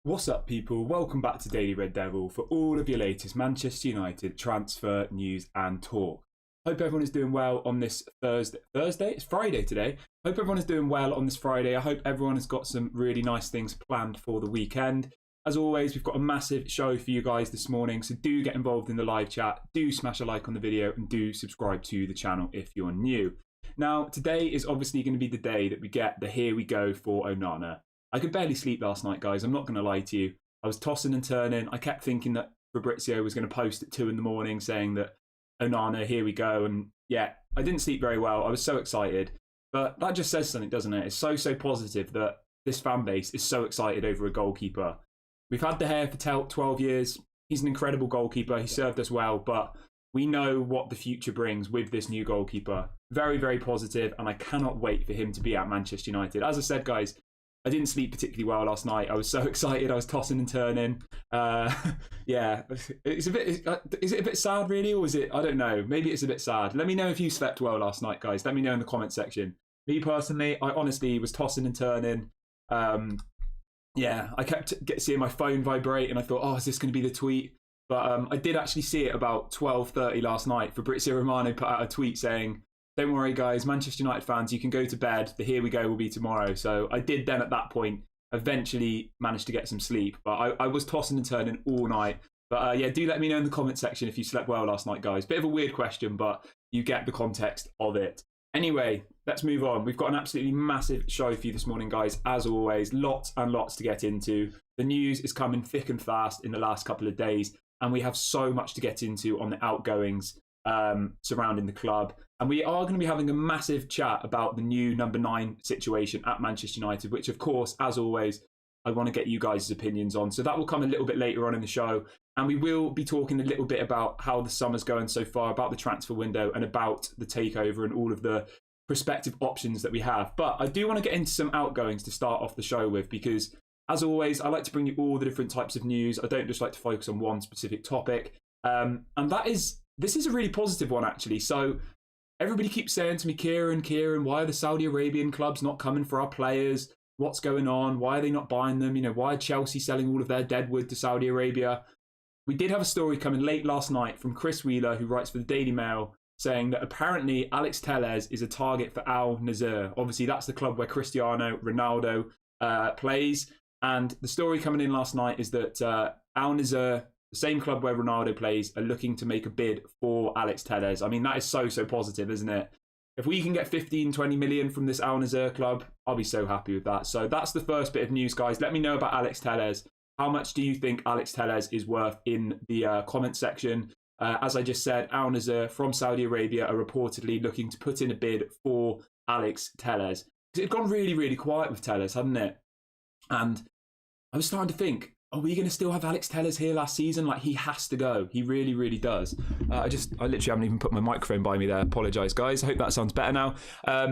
What's up, people? Welcome back to Daily Red Devil for all of your latest Manchester United transfer news and talk. Hope everyone is doing well on this Thursday? It's Friday today. Hope everyone is doing well on this Friday. I hope everyone has got some really nice things planned for the weekend. As always, we've got a massive show for you guys this morning, so do get involved in the live chat, do smash a like on the video, and do subscribe to the channel if you're new. Now, today is obviously going to be the day that we get the here we go for Onana. I could barely sleep last night, guys. I'm not going to lie to you. I was tossing and turning. I kept thinking that Fabrizio was going to post at 2 in the morning saying that Onana, here we go. And yeah, I didn't sleep very well. I was so excited. But that just says something, doesn't it? It's so positive that this fan base is so excited over a goalkeeper. We've had De Gea for 12 years. He's an incredible goalkeeper. He served us well. But we know what the future brings with this new goalkeeper. Very positive. And I cannot wait for him to be at Manchester United. As I said, guys, I didn't sleep particularly well last night. I was so excited. I was tossing and turning. Yeah, it's a bit. Is it a bit sad, really, or is it? I don't know. Maybe it's a bit sad. Let me know if you slept well last night, guys. Let me know in the comment section. Me personally, I honestly was tossing and turning. Yeah, I kept seeing my phone vibrate, and I thought, oh, is this going to be the tweet? But I did actually see it about 12:30 last night. Fabrizio Romano put out a tweet saying, "Don't worry, guys, Manchester United fans, you can go to bed. The here we go will be tomorrow." So I did then at that point eventually manage to get some sleep. But I was tossing and turning all night. But yeah, do let me know in the comment section if you slept well last night, guys. Bit of a weird question, but you get the context of it. Anyway, let's move on. We've got an absolutely massive show for you this morning, guys. As always, lots and lots to get into. The news is coming thick and fast in the last couple of days. And we have so much to get into on the outgoings surrounding the club. And we are going to be having a massive chat about the new number 9 situation at Manchester United, which, of course, as always, I want to get you guys' opinions on. So that will come a little bit later on in the show. And we will be talking a little bit about how the summer's going so far, about the transfer window and about the takeover and all of the prospective options that we have. But I do want to get into some outgoings to start off the show with, because as always, I like to bring you all the different types of news. I don't just like to focus on one specific topic. And this is a really positive one, actually. So everybody keeps saying to me, Kieran, why are the Saudi Arabian clubs not coming for our players? What's going on? Why are they not buying them? You know, why are Chelsea selling all of their deadwood to Saudi Arabia? We did have a story coming late last night from Chris Wheeler, who writes for the Daily Mail, saying that apparently Alex Telles is a target for Al Nassr. Obviously, that's the club where Cristiano Ronaldo plays. And the story coming in last night is that Al Nassr, the same club where Ronaldo plays, are looking to make a bid for Alex Telles. I mean, that is so positive, isn't it? If we can get 15-20 million from this Al Nassr club, I'll be so happy with that. So that's the first bit of news, guys. Let me know about Alex Telles. How much do you think Alex Telles is worth in the comment section? As I just said, Al Nassr from Saudi Arabia are reportedly looking to put in a bid for Alex Telles. It had gone really quiet with Telles, hadn't it? And I was starting to think, are we going to still have Alex Telles here last season? Like, he has to go. He really does. I literally haven't even put my microphone by me there. Apologise, guys. I hope that sounds better now.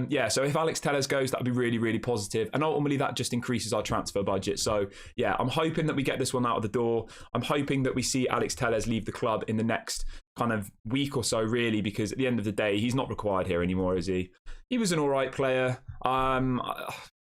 Yeah, so if Alex Telles goes, that would be really positive. And ultimately, that just increases our transfer budget. So, yeah, I'm hoping that we get this one out of the door. I'm hoping that we see Alex Telles leave the club in the next kind of week or so, really, because at the end of the day, he's not required here anymore, is he? He was an all right player. I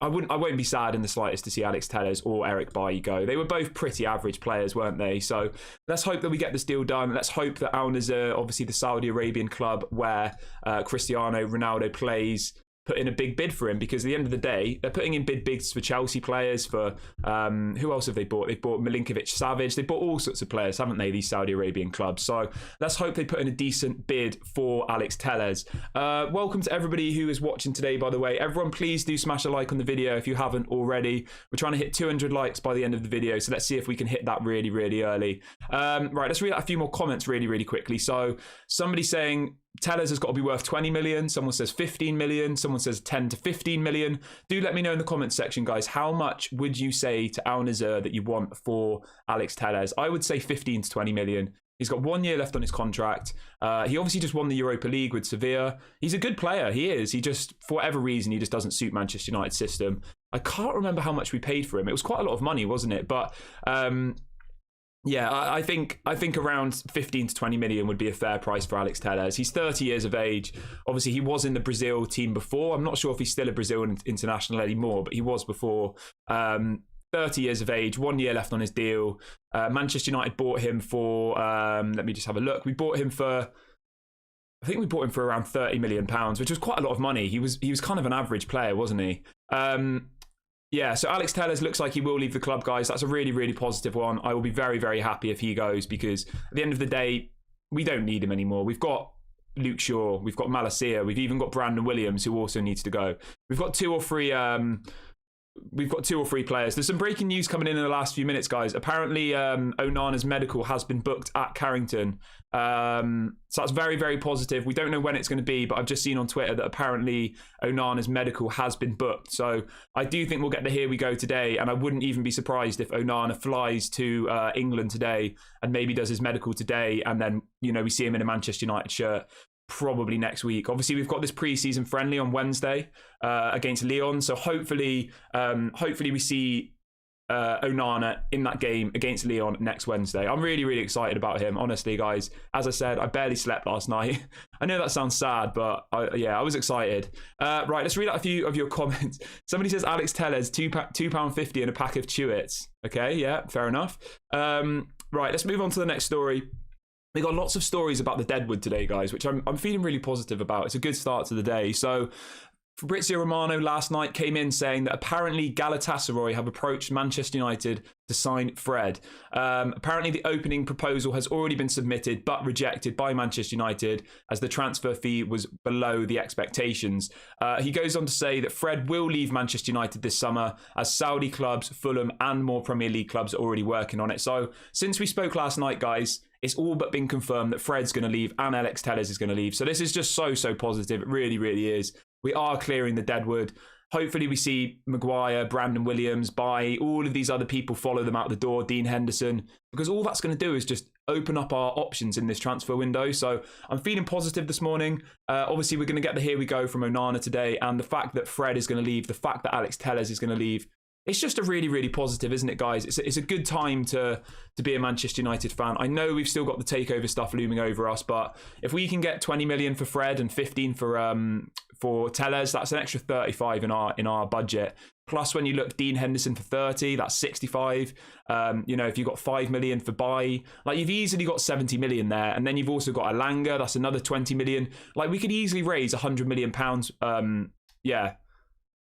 won't be sad in the slightest to see Alex Telles or Eric Bailly go. They were both pretty average players, weren't they? So let's hope that we get this deal done. Let's hope that Al Nassr, obviously the Saudi Arabian club where Cristiano Ronaldo plays, put in a big bid for him, because at the end of the day, they're putting in big bids for Chelsea players, for who else have they bought? They've bought Milinkovic-Savic. They bought all sorts of players, haven't they, these Saudi Arabian clubs? So let's hope they put in a decent bid for Alex Telles. Welcome to everybody who is watching today, by the way. Everyone, please do smash a like on the video if you haven't already. We're trying to hit 200 likes by the end of the video, so let's see if we can hit that really early. Right, let's read out a few more comments really quickly. So somebody saying Telles has got to be worth 20 million. Someone says 15 million. Someone says 10 to 15 million. Do let me know in the comments section, guys. How much would you say to Al Nassr that you want for Alex Telles? I would say 15 to 20 million. He's got 1 year left on his contract. He obviously just won the Europa League with Sevilla. He's a good player. He is. He just, for whatever reason, he just doesn't suit Manchester United's system. I can't remember how much we paid for him. It was quite a lot of money, wasn't it? But yeah, I think around 15 to 20 million would be a fair price for Alex Telles. He's 30 years of age. Obviously, he was in the Brazil team before. I'm not sure if he's still a Brazil international anymore, but he was before. 30 years of age, 1 year left on his deal. Manchester United bought him for, let me just have a look. I think we bought him for around £30 million, which was quite a lot of money. He was kind of an average player, wasn't he? Yeah, so Alex Telles looks like he will leave the club, guys. That's a really, really positive one. I will be very, very happy if he goes, because at the end of the day, we don't need him anymore. We've got Luke Shaw, we've got Malacia, we've even got Brandon Williams, who also needs to go. We've got two or three players. There's some breaking news coming in the last few minutes, guys. Apparently, Onana's medical has been booked at Carrington. So that's very, very positive. We don't know when it's going to be, but I've just seen on Twitter that apparently Onana's medical has been booked. So I do think we'll get the here we go today, and I wouldn't even be surprised if Onana flies to England today and maybe does his medical today, and then, you know, we see him in a Manchester United shirt probably next week. Obviously, we've got this pre-season friendly on Wednesday against Lyon, so hopefully we see Onana in that game against Lyon next Wednesday. I'm really, really excited about him, honestly, guys. As I said, I barely slept last night. I know that sounds sad, but I was excited. Right, let's read out a few of your comments. Somebody says Alex Telles, £2.50 and a pack of Chewits. Okay, yeah, fair enough. Right, let's move on to the next story. We got lots of stories about the Deadwood today, guys, which I'm feeling really positive about. It's a good start to the day. So Fabrizio Romano last night came in saying that apparently Galatasaray have approached Manchester United to sign Fred. Apparently the opening proposal has already been submitted but rejected by Manchester United as the transfer fee was below the expectations. He goes on to say that Fred will leave Manchester United this summer, as Saudi clubs, Fulham and more Premier League clubs are already working on it. So since we spoke last night, guys, it's all but been confirmed that Fred's going to leave and Alex Telles is going to leave. So this is just so positive. It really, really is. We are clearing the Deadwood. Hopefully we see Maguire, Brandon Williams, all of these other people, follow them out the door, Dean Henderson, because all that's going to do is just open up our options in this transfer window. So I'm feeling positive this morning. Obviously, we're going to get the here we go from Onana today, and the fact that Fred is going to leave, the fact that Alex Telles is going to leave, it's just a really, really positive, isn't it, guys? It's a good time to be a Manchester United fan. I know we've still got the takeover stuff looming over us, but if we can get 20 million for Fred and 15 for Telles, that's an extra 35 in our budget. Plus, when you look Dean Henderson for 30, that's 65. If you've got 5 million for buy, like you've easily got 70 million there, and then you've also got Elanga, that's another 20 million. Like we could easily raise 100 million pounds.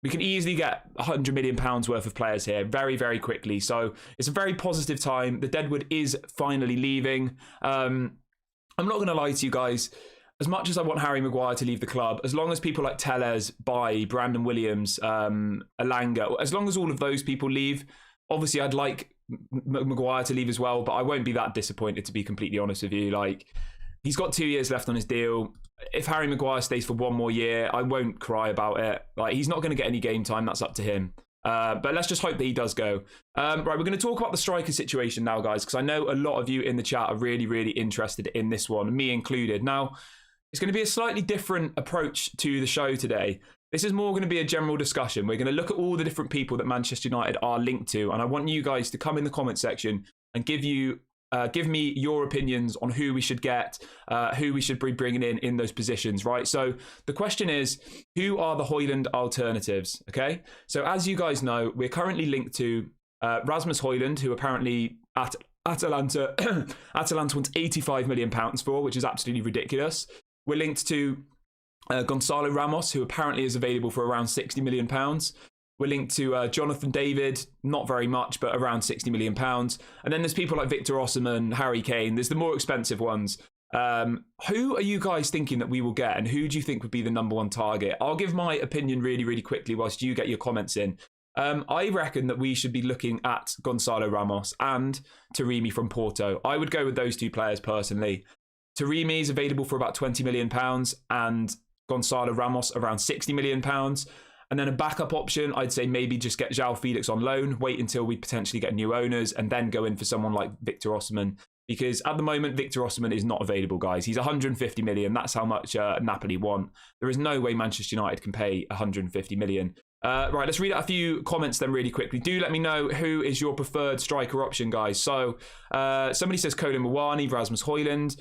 We can easily get £100 million worth of players here very, very quickly. So it's a very positive time. The Deadwood is finally leaving. I'm not going to lie to you guys. As much as I want Harry Maguire to leave the club, as long as people like Telles, Brandon Williams, Elanga, as long as all of those people leave, obviously I'd like Maguire to leave as well, but I won't be that disappointed, to be completely honest with you. Like, he's got 2 years left on his deal. If Harry Maguire stays for 1 more year, I won't cry about it. Like, he's not going to get any game time. That's up to him. But let's just hope that he does go. Right, we're going to talk about the striker situation now, guys, because I know a lot of you in the chat are really, really interested in this one, me included. Now, it's going to be a slightly different approach to the show today. This is more going to be a general discussion. We're going to look at all the different people that Manchester United are linked to, and I want you guys to come in the comment section and give me your opinions on who we should get, who we should be bringing in those positions, right? So the question is, who are the Hojlund alternatives, okay? So as you guys know, we're currently linked to Rasmus Hojlund, who apparently at Atalanta wants £85 million for, which is absolutely ridiculous. We're linked to Gonzalo Ramos, who apparently is available for around £60 million. We're linked to Jonathan David, not very much, but around £60 million. And then there's people like Victor Osimhen, Harry Kane. There's the more expensive ones. Who are you guys thinking that we will get, and who do you think would be the number one target? I'll give my opinion really, really quickly whilst you get your comments in. I reckon that we should be looking at Gonzalo Ramos and Taremi from Porto. I would go with those two players personally. Taremi is available for about £20 million and Gonzalo Ramos around £60 million. And then a backup option, I'd say maybe just get João Felix on loan, wait until we potentially get new owners, and then go in for someone like Victor Osimhen. Because at the moment, Victor Osimhen is not available, guys. He's 150 million. That's how much Napoli want. There is no way Manchester United can pay 150 million. Right, let's read out a few comments then really quickly. Do let me know who is your preferred striker option, guys. So somebody says Colin Mawani, Rasmus Hojlund,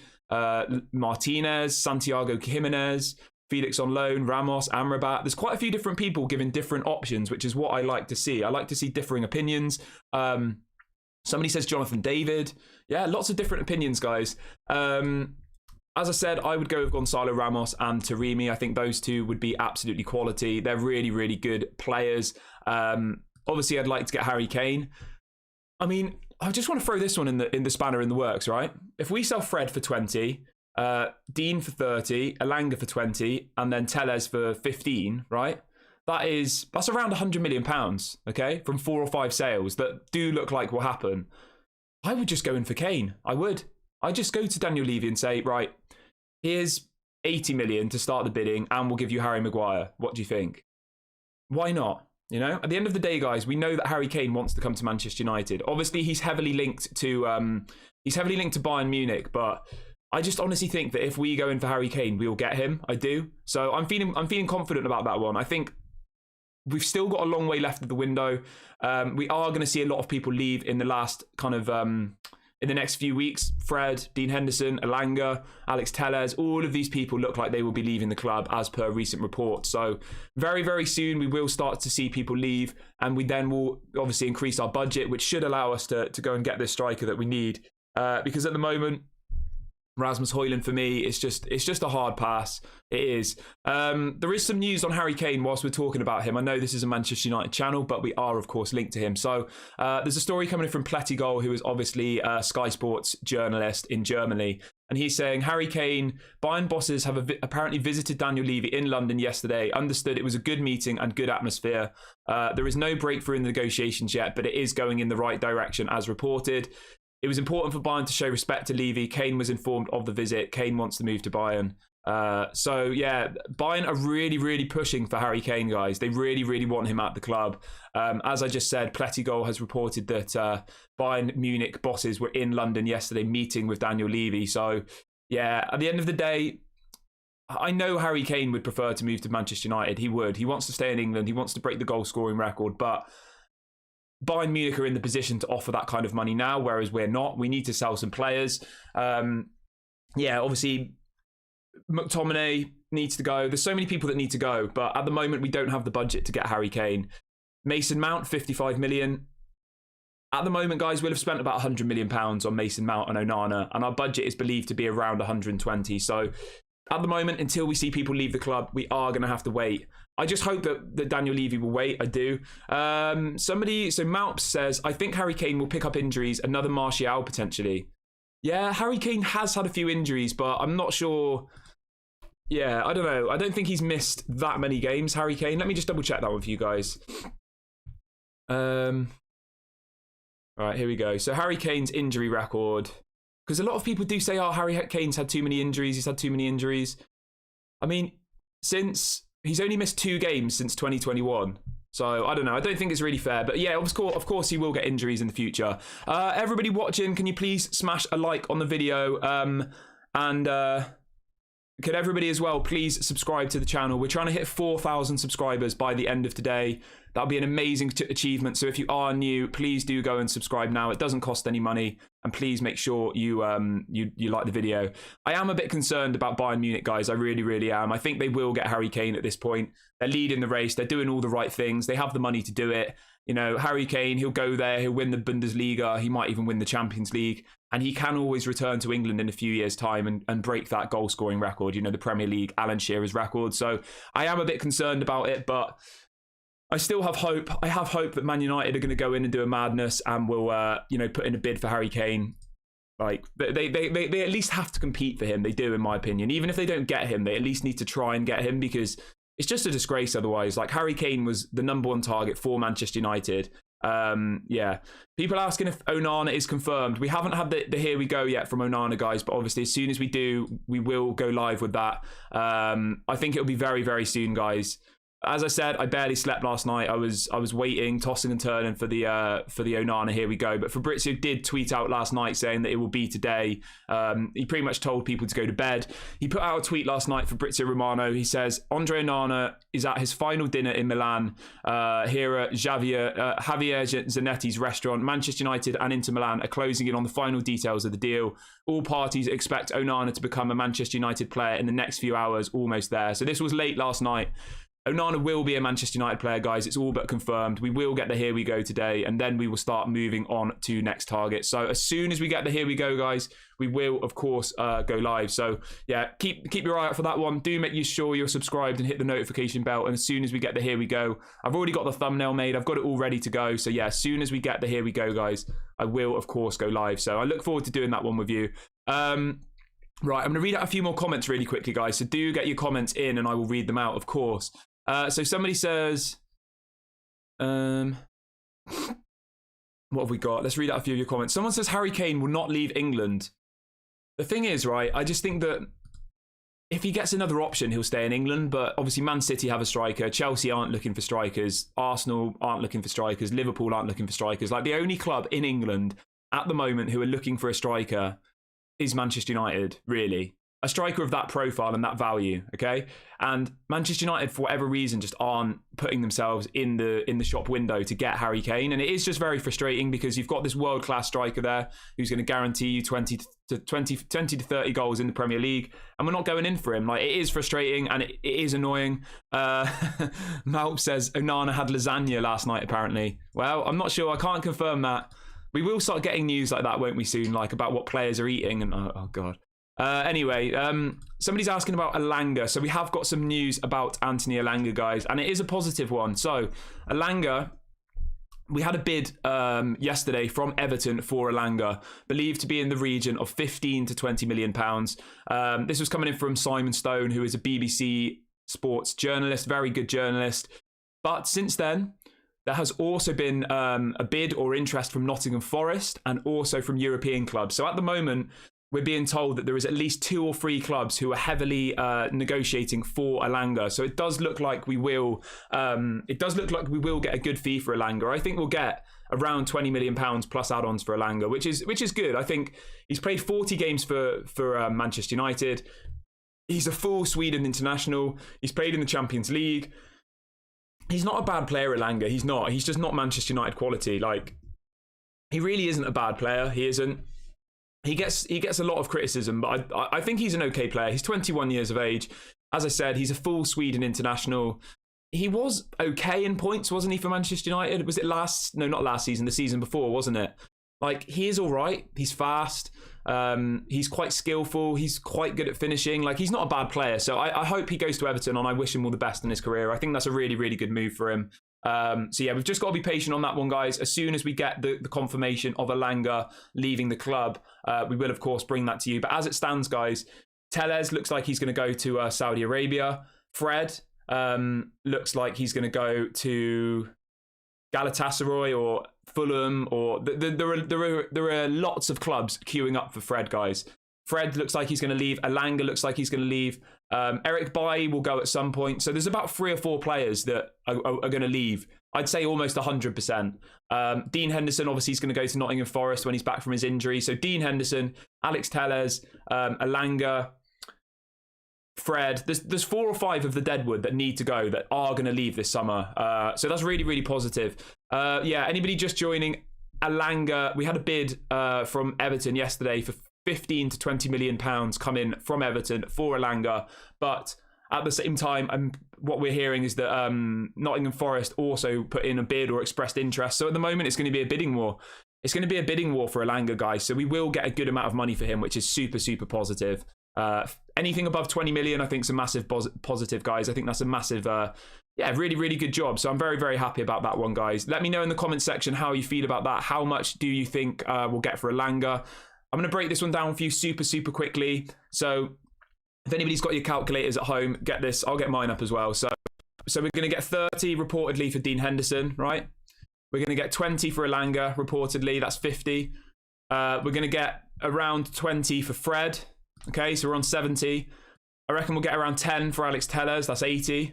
Martinez, Santiago Jimenez. Felix on loan, Ramos, Amrabat. There's quite a few different people giving different options, which is what I like to see. I like to see differing opinions. Somebody says Jonathan David. Yeah, lots of different opinions, guys. As I said, I would go with Gonzalo Ramos and Taremi. I think those two would be absolutely quality. They're really, really good players. Obviously, I'd like to get Harry Kane. I mean, I just want to throw this one in the spanner in the works, right? If we sell Fred for 20, Dean for 30, Elanga for 20, and then Telles for 15, right? That's around £100 million, okay? From 4 or 5 sales that do look like will happen. I would just go in for Kane. I would. I'd just go to Daniel Levy and say, right, here's 80 million to start the bidding and we'll give you Harry Maguire. What do you think? Why not? You know, at the end of the day, guys, we know that Harry Kane wants to come to Manchester United. Obviously, he's heavily linked to Bayern Munich, but I just honestly think that if we go in for Harry Kane, we'll get him. I do. So I'm feeling confident about that one. I think we've still got a long way left of the window. We are going to see a lot of people leave in the last kind of in the next few weeks. Fred, Dean Henderson, Elanga, Alex Telles, all of these people look like they will be leaving the club as per recent reports. So very, very soon we will start to see people leave, and we then will obviously increase our budget, which should allow us to go and get this striker that we need. Because at the moment, Rasmus Hojlund for me, it's just a hard pass. It is. There is some news on Harry Kane whilst we're talking about him. I know this is a Manchester United channel, but we are of course linked to him. So there's a story coming in from Plettigol, who is obviously a Sky Sports journalist in Germany, and he's saying Harry Kane, Bayern bosses have apparently visited Daniel Levy in London yesterday. Understood it was a good meeting and good atmosphere. There is no breakthrough in the negotiations yet, but it is going in the right direction as reported. It was important for Bayern to show respect to Levy. Kane was informed of the visit. Kane wants to move to Bayern. So yeah, Bayern are really, really pushing for Harry Kane, guys. They really, really want him at the club. As I just said, Plettigol has reported that Bayern Munich bosses were in London yesterday meeting with Daniel Levy. So yeah, at the end of the day, I know Harry Kane would prefer to move to Manchester United. He would. He wants to stay in England. He wants to break the goal scoring record, but Bayern Munich are in the position to offer that kind of money now, whereas we're not. We need to sell some players. Yeah, obviously, McTominay needs to go. There's so many people that need to go, but at the moment, we don't have the budget to get Harry Kane. Mason Mount, 55 million. At the moment, guys, we'll have spent about £100 million on Mason Mount and Onana, and our budget is believed to be around 120. So at the moment, until we see people leave the club, we are going to have to wait. I just hope that Daniel Levy will wait. I do. So Malps says, I think Harry Kane will pick up injuries, another Martial potentially. Yeah, Harry Kane has had a few injuries, but I'm not sure. Yeah, I don't know. I don't think he's missed that many games, Harry Kane. Let me just double check that one for you guys. All right, here we go. So Harry Kane's injury record. Because a lot of people do say, oh, Harry Kane's had too many injuries. He's had too many injuries. I mean, he's only missed 2 games since 2021. So I don't know. I don't think it's really fair. But yeah, of course he will get injuries in the future. Everybody watching, can you please smash a like on the video? Could everybody as well please subscribe to the channel? We're trying to hit 4,000 subscribers by the end of today. That'll be an amazing achievement. So if you are new, please do go and subscribe now. It doesn't cost any money. And please make sure you like the video. I am a bit concerned about Bayern Munich, guys. I really, really am. I think they will get Harry Kane at this point. They're leading the race. They're doing all the right things. They have the money to do it. You know, Harry Kane, he'll go there. He'll win the Bundesliga. He might even win the Champions League. And he can always return to England in a few years' time and break that goal-scoring record, you know, the Premier League, Alan Shearer's record. So I am a bit concerned about it, but I still have hope. I have hope that Man United are going to go in and do a madness and will, put in a bid for Harry Kane. Like, they at least have to compete for him. They do, in my opinion. Even if they don't get him, they at least need to try and get him, because it's just a disgrace otherwise. Like, Harry Kane was the #1 target for Manchester United. Yeah. People asking if Onana is confirmed. We haven't had the here we go yet from Onana, guys, but obviously as soon as we do, we will go live with that. I think it'll be very, very soon, guys. As I said, I barely slept last night. I was waiting, tossing and turning for the Onana. Here we go. But Fabrizio did tweet out last night saying that it will be today. He pretty much told people to go to bed. He put out a tweet last night, Fabrizio Romano. He says Andre Onana is at his final dinner in Milan here at Javier Zanetti's restaurant. Manchester United and Inter Milan are closing in on the final details of the deal. All parties expect Onana to become a Manchester United player in the next few hours. Almost there. So this was late last night. Onana will be a Manchester United player, guys. It's all but confirmed. We will get the here we go today, and then we will start moving on to next target. So as soon as we get the here we go, guys, we will, of course, go live. So yeah, keep your eye out for that one. Do make sure you're subscribed and hit the notification bell. And as soon as we get the here we go, I've already got the thumbnail made. I've got it all ready to go. So yeah, as soon as we get the here we go, guys, I will, of course, go live. So I look forward to doing that one with you. Right, I'm going to read out a few more comments really quickly, guys. So do get your comments in, and I will read them out, of course. So somebody says, what have we got? Let's read out a few of your comments. Someone says Harry Kane will not leave England. The thing is, right, I just think that if he gets another option, he'll stay in England. But obviously Man City have a striker. Chelsea aren't looking for strikers. Arsenal aren't looking for strikers. Liverpool aren't looking for strikers. Like, the only club in England at the moment who are looking for a striker is Manchester United, really. A striker of that profile and that value, okay? And Manchester United, for whatever reason, just aren't putting themselves in the shop window to get Harry Kane. And it is just very frustrating because you've got this world-class striker there who's going to guarantee you 20 to 30 goals in the Premier League, and we're not going in for him. Like, it is frustrating and it is annoying. Malp says Onana had lasagna last night, apparently. Well, I'm not sure. I can't confirm that. We will start getting news like that, won't we, soon? Like, about what players are eating and oh God. Anyway, somebody's asking about Elanga. So we have got some news about Anthony Elanga, guys, and it is a positive one. So Elanga, we had a bid yesterday from Everton for Elanga, believed to be in the region of 15 to 20 million pounds. This was coming in from Simon Stone, who is a BBC sports journalist, very good journalist. But since then, there has also been a bid or interest from Nottingham Forest and also from European clubs. So at the moment, we're being told that there is at least 2 or 3 clubs who are heavily negotiating for Elanga. So it does look like we will. It does look like we will get a good fee for Elanga. I think we'll get around £20 million plus add-ons for Elanga, which is good. I think he's played 40 games for Manchester United. He's a full Sweden international. He's played in the Champions League. He's not a bad player, Elanga. He's not. He's just not Manchester United quality. Like, he really isn't a bad player. He isn't. He gets a lot of criticism, but I think he's an okay player. He's 21 years of age. As I said, he's a full Sweden international. He was okay in points, wasn't he, for Manchester United? Was it not last season, the season before, wasn't it? Like, he is all right. He's fast. He's quite skillful. He's quite good at finishing. Like, he's not a bad player. So I hope he goes to Everton, and I wish him all the best in his career. I think that's a really, really good move for him. So yeah, we've just got to be patient on that one, guys. As soon as we get the confirmation of Elanga leaving the club, we will, of course, bring that to you. But as it stands, guys, Tellez looks like he's going to go to Saudi Arabia. Fred looks like he's going to go to Galatasaray or Fulham, or there are lots of clubs queuing up for Fred, guys. Fred looks like he's going to leave. Elanga looks like he's going to leave. Eric Bailly will go at some point. So there's about 3 or 4 players that are going to leave. I'd say almost 100%. Dean Henderson, obviously, is going to go to Nottingham Forest when he's back from his injury. So Dean Henderson, Alex Tellez, Elanga, Fred. There's 4 or 5 of the deadwood that need to go, that are going to leave this summer. So that's really, really positive. Yeah, anybody just joining, Elanga, we had a bid from Everton yesterday for 15 to 20 million pounds come in from Everton for Elanga, but at the same time, what we're hearing is that Nottingham Forest also put in a bid or expressed interest. So at the moment, it's going to be a bidding war. It's going to be a bidding war for Elanga, guys. So we will get a good amount of money for him, which is super, super positive. Anything above 20 million, I think, is a massive positive, guys. I think that's a massive, yeah, really, really good job. So I'm very, very happy about that one, guys. Let me know in the comment section how you feel about that. How much do you think we'll get for Elanga? I'm going to break this one down for you super, super quickly. So if anybody's got your calculators at home, get this. I'll get mine up as well. So we're going to get 30 reportedly for Dean Henderson, right? We're going to get 20 for Elanga reportedly. That's 50. We're going to get around 20 for Fred. Okay, so we're on 70. I reckon we'll get around 10 for Alex Tellez. That's 80.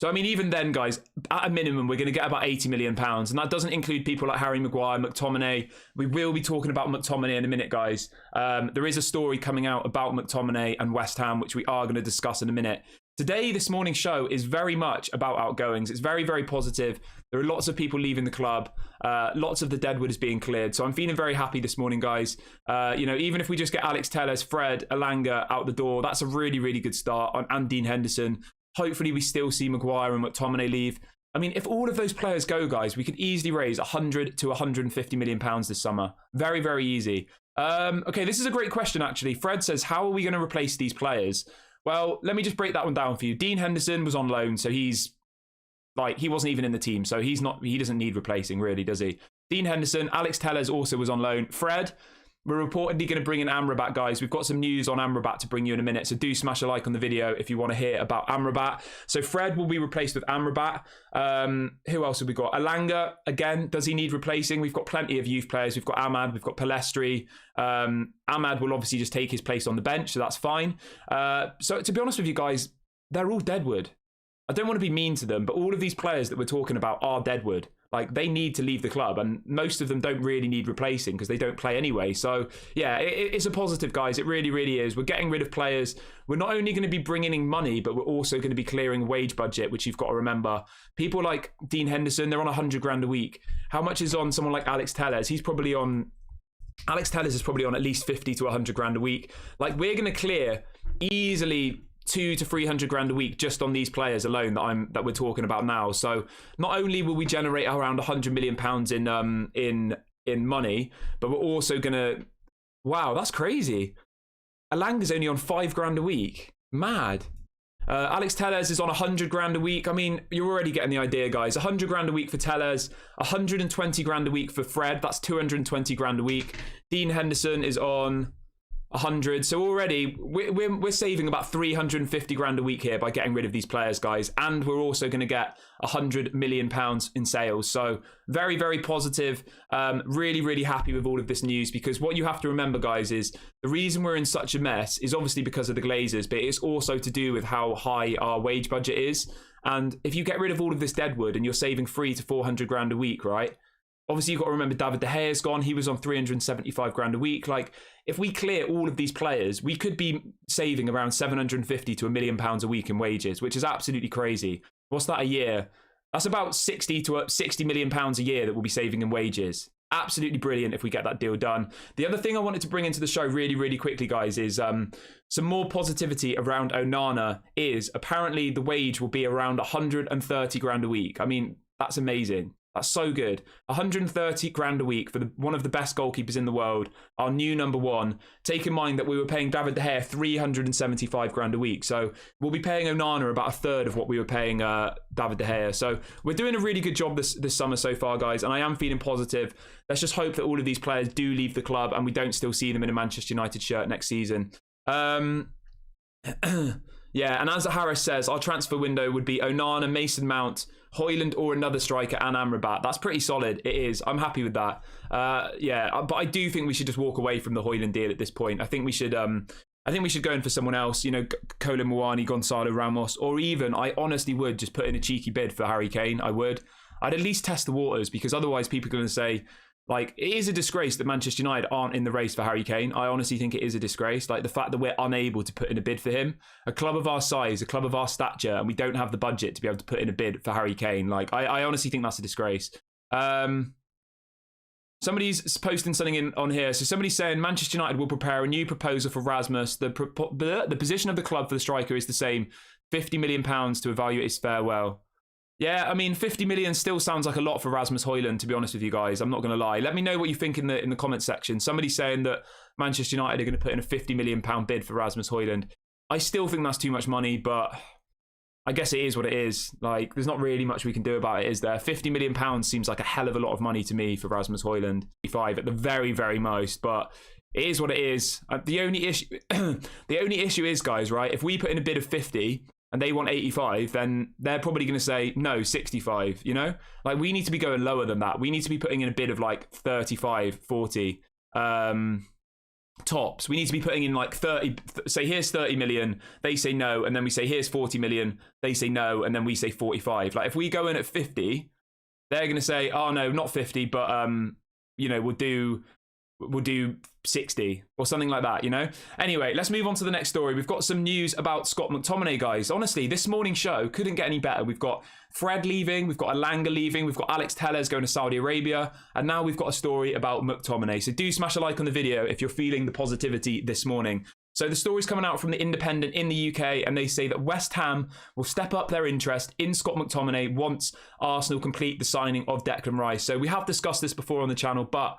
So, I mean, even then, guys, at a minimum, we're going to get about £80 million. And that doesn't include people like Harry Maguire, McTominay. We will be talking about McTominay in a minute, guys. There is a story coming out about McTominay and West Ham, which we are going to discuss in a minute. Today, this morning's show is very much about outgoings. It's very, very positive. There are lots of people leaving the club. Lots of the deadwood is being cleared. So I'm feeling very happy this morning, guys. Even if we just get Alex Telles, Fred, Elanga out the door, that's a really, really good start. And Dean Henderson. Hopefully we still see Maguire and McTominay leave. I mean, if all of those players go, guys, we could easily raise 100 to 150 million pounds this summer. Very, very easy. Okay, this is a great question, actually. Fred says, how are we going to replace these players? Well, let me just break that one down for you. Dean Henderson was on loan, so he wasn't even in the team, so he doesn't need replacing, really, does he? Dean Henderson, Alex Telles also was on loan. Fred, we're reportedly going to bring in Amrabat, guys. We've got some news on Amrabat to bring you in a minute, so do smash a like on the video if you want to hear about Amrabat. So Fred will be replaced with Amrabat. Who else have we got? Elanga, again, does he need replacing? We've got plenty of youth players. We've got Ahmad, we've got Palestri. Ahmad will obviously just take his place on the bench, so that's fine. So to be honest with you guys, they're all deadwood. I don't want to be mean to them, but all of these players that we're talking about are deadwood. Like, they need to leave the club, and most of them don't really need replacing because they don't play anyway. So, yeah, it's a positive, guys. It really, really is. We're getting rid of players. We're not only going to be bringing in money, but we're also going to be clearing wage budget, which you've got to remember. People like Dean Henderson, they're on 100 grand a week. How much is on someone like Alex Telles? Alex Telles is probably on at least 50 to 100 grand a week. Like, we're going to clear easily 200 to 300 grand a week just on these players alone that we're talking about now. So not only will we generate around 100 million pounds in money, but we're also gonna, wow, that's crazy. Elanga's only on 5 grand a week. Mad. Alex Telles is on 100 grand a week. I mean, you're already getting the idea, guys. 100 grand a week for Telles, 120 grand a week for Fred. That's 220 grand a week. Dean Henderson is on 100. So already we're saving about 350 grand a week here by getting rid of these players, guys, and we're also going to get 100 million pounds in sales. So very, very positive. Really, really happy with all of this news, because what you have to remember, guys, is the reason we're in such a mess is obviously because of the Glazers, but it's also to do with how high our wage budget is. And if you get rid of all of this deadwood and you're saving 300 to 400 grand a week, right? Obviously, you've got to remember David De Gea's gone. He was on 375 grand a week. Like, if we clear all of these players, we could be saving around 750 to £1 million a week in wages, which is absolutely crazy. What's that a year? That's about 60 to 60 million pounds a year that we'll be saving in wages. Absolutely brilliant if we get that deal done. The other thing I wanted to bring into the show really, really quickly, guys, is some more positivity around Onana. Is apparently the wage will be around 130 grand a week. I mean, that's amazing. That's so good. 130 grand a week for one of the best goalkeepers in the world, our new number one. Take in mind that we were paying David De Gea 375 grand a week. So we'll be paying Onana about a third of what we were paying David De Gea. So we're doing a really good job this summer so far, guys, and I am feeling positive. Let's just hope that all of these players do leave the club and we don't still see them in a Manchester United shirt next season. Yeah, and as Harris says, our transfer window would be Onana, Mason Mount, Hojlund, or another striker, and Amrabat. That's pretty solid. It is. I'm happy with that. Yeah, but I do think we should just walk away from the Hojlund deal at this point. I think we should go in for someone else. You know, Kolo Muani, Gonzalo Ramos, or even I honestly would just put in a cheeky bid for Harry Kane. I'd at least test the waters, because otherwise people are going to say, like, it is a disgrace that Manchester United aren't in the race for Harry Kane. I honestly think it is a disgrace. Like, the fact that we're unable to put in a bid for him. A club of our size, a club of our stature, and we don't have the budget to be able to put in a bid for Harry Kane. Like, I honestly think that's a disgrace. Somebody's posting something on here. So somebody's saying Manchester United will prepare a new proposal for Rasmus. The position of the club for the striker is the same. £50 million to evaluate his farewell. Yeah, I mean, 50 million still sounds like a lot for Rasmus Hojlund, to be honest with you guys. I'm not going to lie. Let me know what you think in the comment section. Somebody's saying that Manchester United are going to put in a £50 million bid for Rasmus Hojlund. I still think that's too much money, but I guess it is what it is. Like, there's not really much we can do about it, is there? £50 million seems like a hell of a lot of money to me for Rasmus Hojlund. 5 at the very, very most, but it is what it is. The only issue is, guys, right? If we put in a bid of 50 and they want 85, then they're probably going to say, no, 65, you know? Like, we need to be going lower than that. We need to be putting in a bid of like 35, 40. tops. We need to be putting in like 30, say here's 30 million, they say no, and then we say here's 40 million, they say no, and then we say 45. Like if we go in at 50, they're going to say, oh no, not 50, but you know, we'll do 60 or something like that, you know? Anyway, let's move on to the next story. We've got some news about Scott McTominay, guys. Honestly, this morning's show couldn't get any better. We've got Fred leaving, we've got Elanga leaving, we've got Alex Telles going to Saudi Arabia, and now we've got a story about McTominay. So do smash a like on the video if you're feeling the positivity this morning. So the story's coming out from the Independent in the UK, and they say that West Ham will step up their interest in Scott McTominay once Arsenal complete the signing of Declan Rice. So we have discussed this before on the channel, but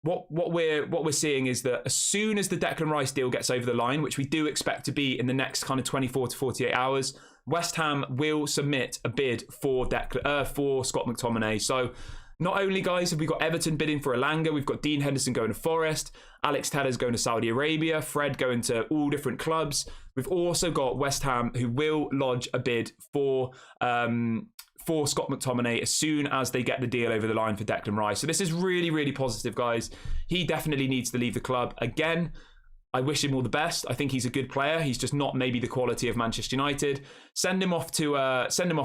what we're seeing is that as soon as the Declan Rice deal gets over the line, which we do expect to be in the next kind of 24 to 48 hours, West Ham will submit a bid for Scott McTominay. So not only, guys, have we got Everton bidding for Elanga, we've got Dean Henderson going to Forest, Alex Telles going to Saudi Arabia, Fred going to all different clubs. We've also got West Ham who will lodge a bid for Scott McTominay as soon as they get the deal over the line for Declan Rice. So this is really, really positive, guys. He definitely needs to leave the club. Again, I wish him all the best. I think he's a good player. He's just not maybe the quality of Manchester United. Send him off to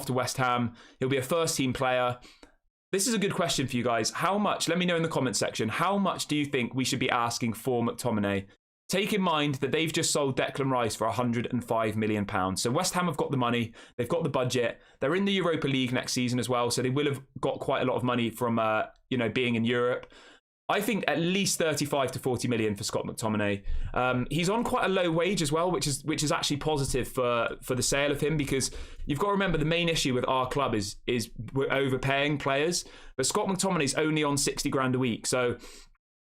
West Ham. He'll be a first-team player. This is a good question for you guys. How much, let me know in the comment section, how much do you think we should be asking for McTominay? Take in mind that they've just sold Declan Rice for £105 million. So West Ham have got the money. They've got the budget. They're in the Europa League next season as well. So they will have got quite a lot of money from, being in Europe. I think at least 35 to 40 million for Scott McTominay. He's on quite a low wage as well, which is actually positive for the sale of him, because you've got to remember the main issue with our club is we're overpaying players. But Scott McTominay's only on 60 grand a week. So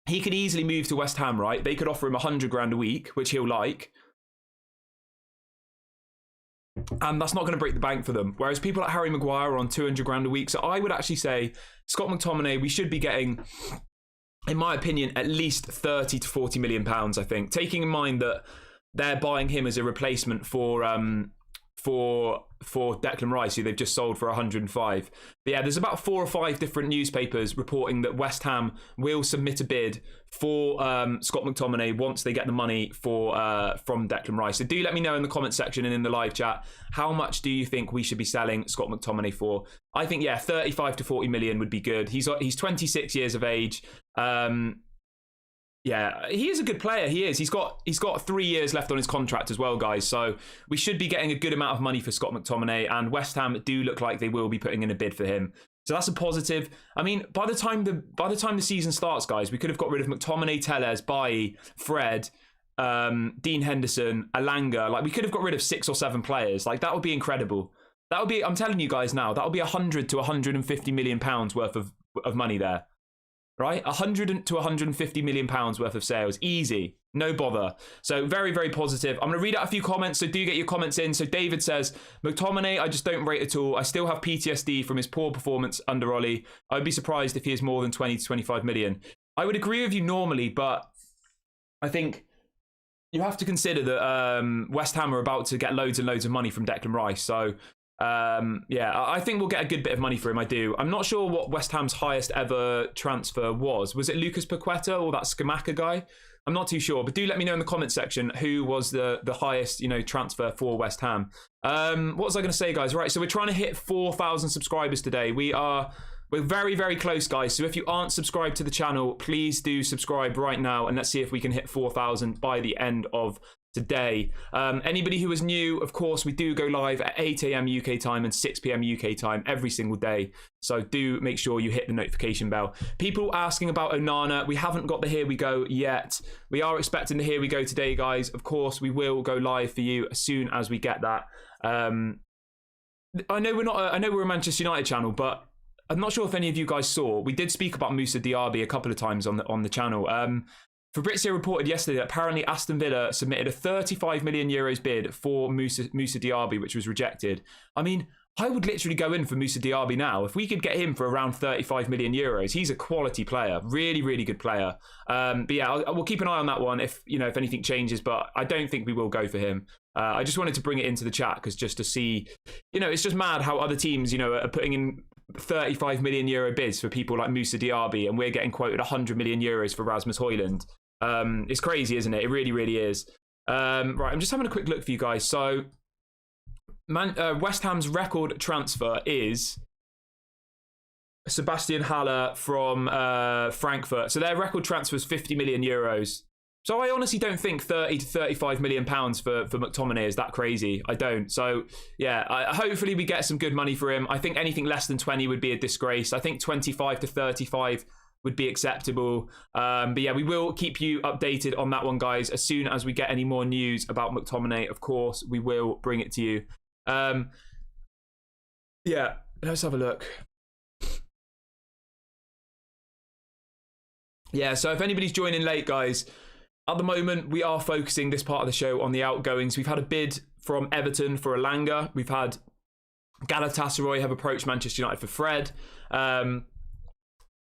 he could easily move to West Ham, right? They could offer him 100 grand a week, which he'll like. And that's not going to break the bank for them. Whereas people like Harry Maguire are on 200 grand a week. So I would actually say Scott McTominay, we should be getting, in my opinion, at least 30 to 40 million pounds, I think. Taking in mind that they're buying him as a replacement for Declan Rice, who they've just sold for 105. But yeah, there's about 4 or 5 different newspapers reporting that West Ham will submit a bid for Scott McTominay once they get the money from Declan Rice. So do let me know in the comment section and in the live chat, how much do you think we should be selling Scott McTominay for? I think, yeah, 35 to 40 million would be good. He's 26 years of age. Yeah, he is a good player. He is. He's got 3 years left on his contract as well, guys. So we should be getting a good amount of money for Scott McTominay, and West Ham do look like they will be putting in a bid for him. So that's a positive. I mean, by the time the season starts, guys, we could have got rid of McTominay, Telles, Bailly, Fred, Dean Henderson, Elanga. Like, we could have got rid of 6 or 7 players. Like, that would be incredible. That would be, I'm telling you guys now, that would be 100 to 150 million pounds worth of money there. Right? 100 to 150 million pounds worth of sales. Easy. No bother. So very, very positive. I'm going to read out a few comments, so do get your comments in. So David says, McTominay, I just don't rate at all. I still have PTSD from his poor performance under Ollie. I would be surprised if he is more than 20 to 25 million. I would agree with you normally, but I think you have to consider that West Ham are about to get loads and loads of money from Declan Rice. So yeah, I think we'll get a good bit of money for him. I do. I'm not sure what West Ham's highest ever transfer was. Was it Lucas Paqueta or that Skamaka guy? I'm not too sure, but do let me know in the comment section who was the highest, transfer for West Ham. What was I going to say, guys? Right, so we're trying to hit 4,000 subscribers today. We're very, very close, guys. So if you aren't subscribed to the channel, please do subscribe right now, and let's see if we can hit 4,000 by the end of today. Anybody who is new, of course, we do go live at 8 a.m. UK time and 6 p.m. UK time every single day. So do make sure you hit the notification bell. People asking about Onana. We haven't got the Here We Go yet. We are expecting the Here We Go today, guys. Of course, we will go live for you as soon as we get that. I know we're a Manchester United channel, but I'm not sure if any of you guys saw. We did speak about Moussa Diaby a couple of times on the channel. Fabrizio reported yesterday that apparently Aston Villa submitted a 35 million euros bid for Moussa Diaby, which was rejected. I mean, I would literally go in for Moussa Diaby now. If we could get him for around 35 million euros, he's a quality player. Really, really good player. But yeah, we'll keep an eye on that one if anything changes, but I don't think we will go for him. I just wanted to bring it into the chat because just to see, it's just mad how other teams, are putting in 35 million euro bids for people like Moussa Diaby, and we're getting quoted 100 million euros for Rasmus Hojlund. It's crazy, isn't it? It really, really is. Right, I'm just having a quick look for you guys. So, West Ham's record transfer is Sebastian Haller from Frankfurt. So their record transfer is 50 million euros. So I honestly don't think 30 to 35 million pounds for McTominay is that crazy. I don't. So yeah, hopefully we get some good money for him. I think anything less than 20 would be a disgrace. I think 25 to 35 would be acceptable. But yeah, we will keep you updated on that one, guys. As soon as we get any more news about McTominay, of course, we will bring it to you. Yeah, let's have a look. Yeah, so if anybody's joining late, guys, at the moment, we are focusing this part of the show on the outgoings. We've had a bid from Everton for Elanga. We've had Galatasaray have approached Manchester United for Fred. Al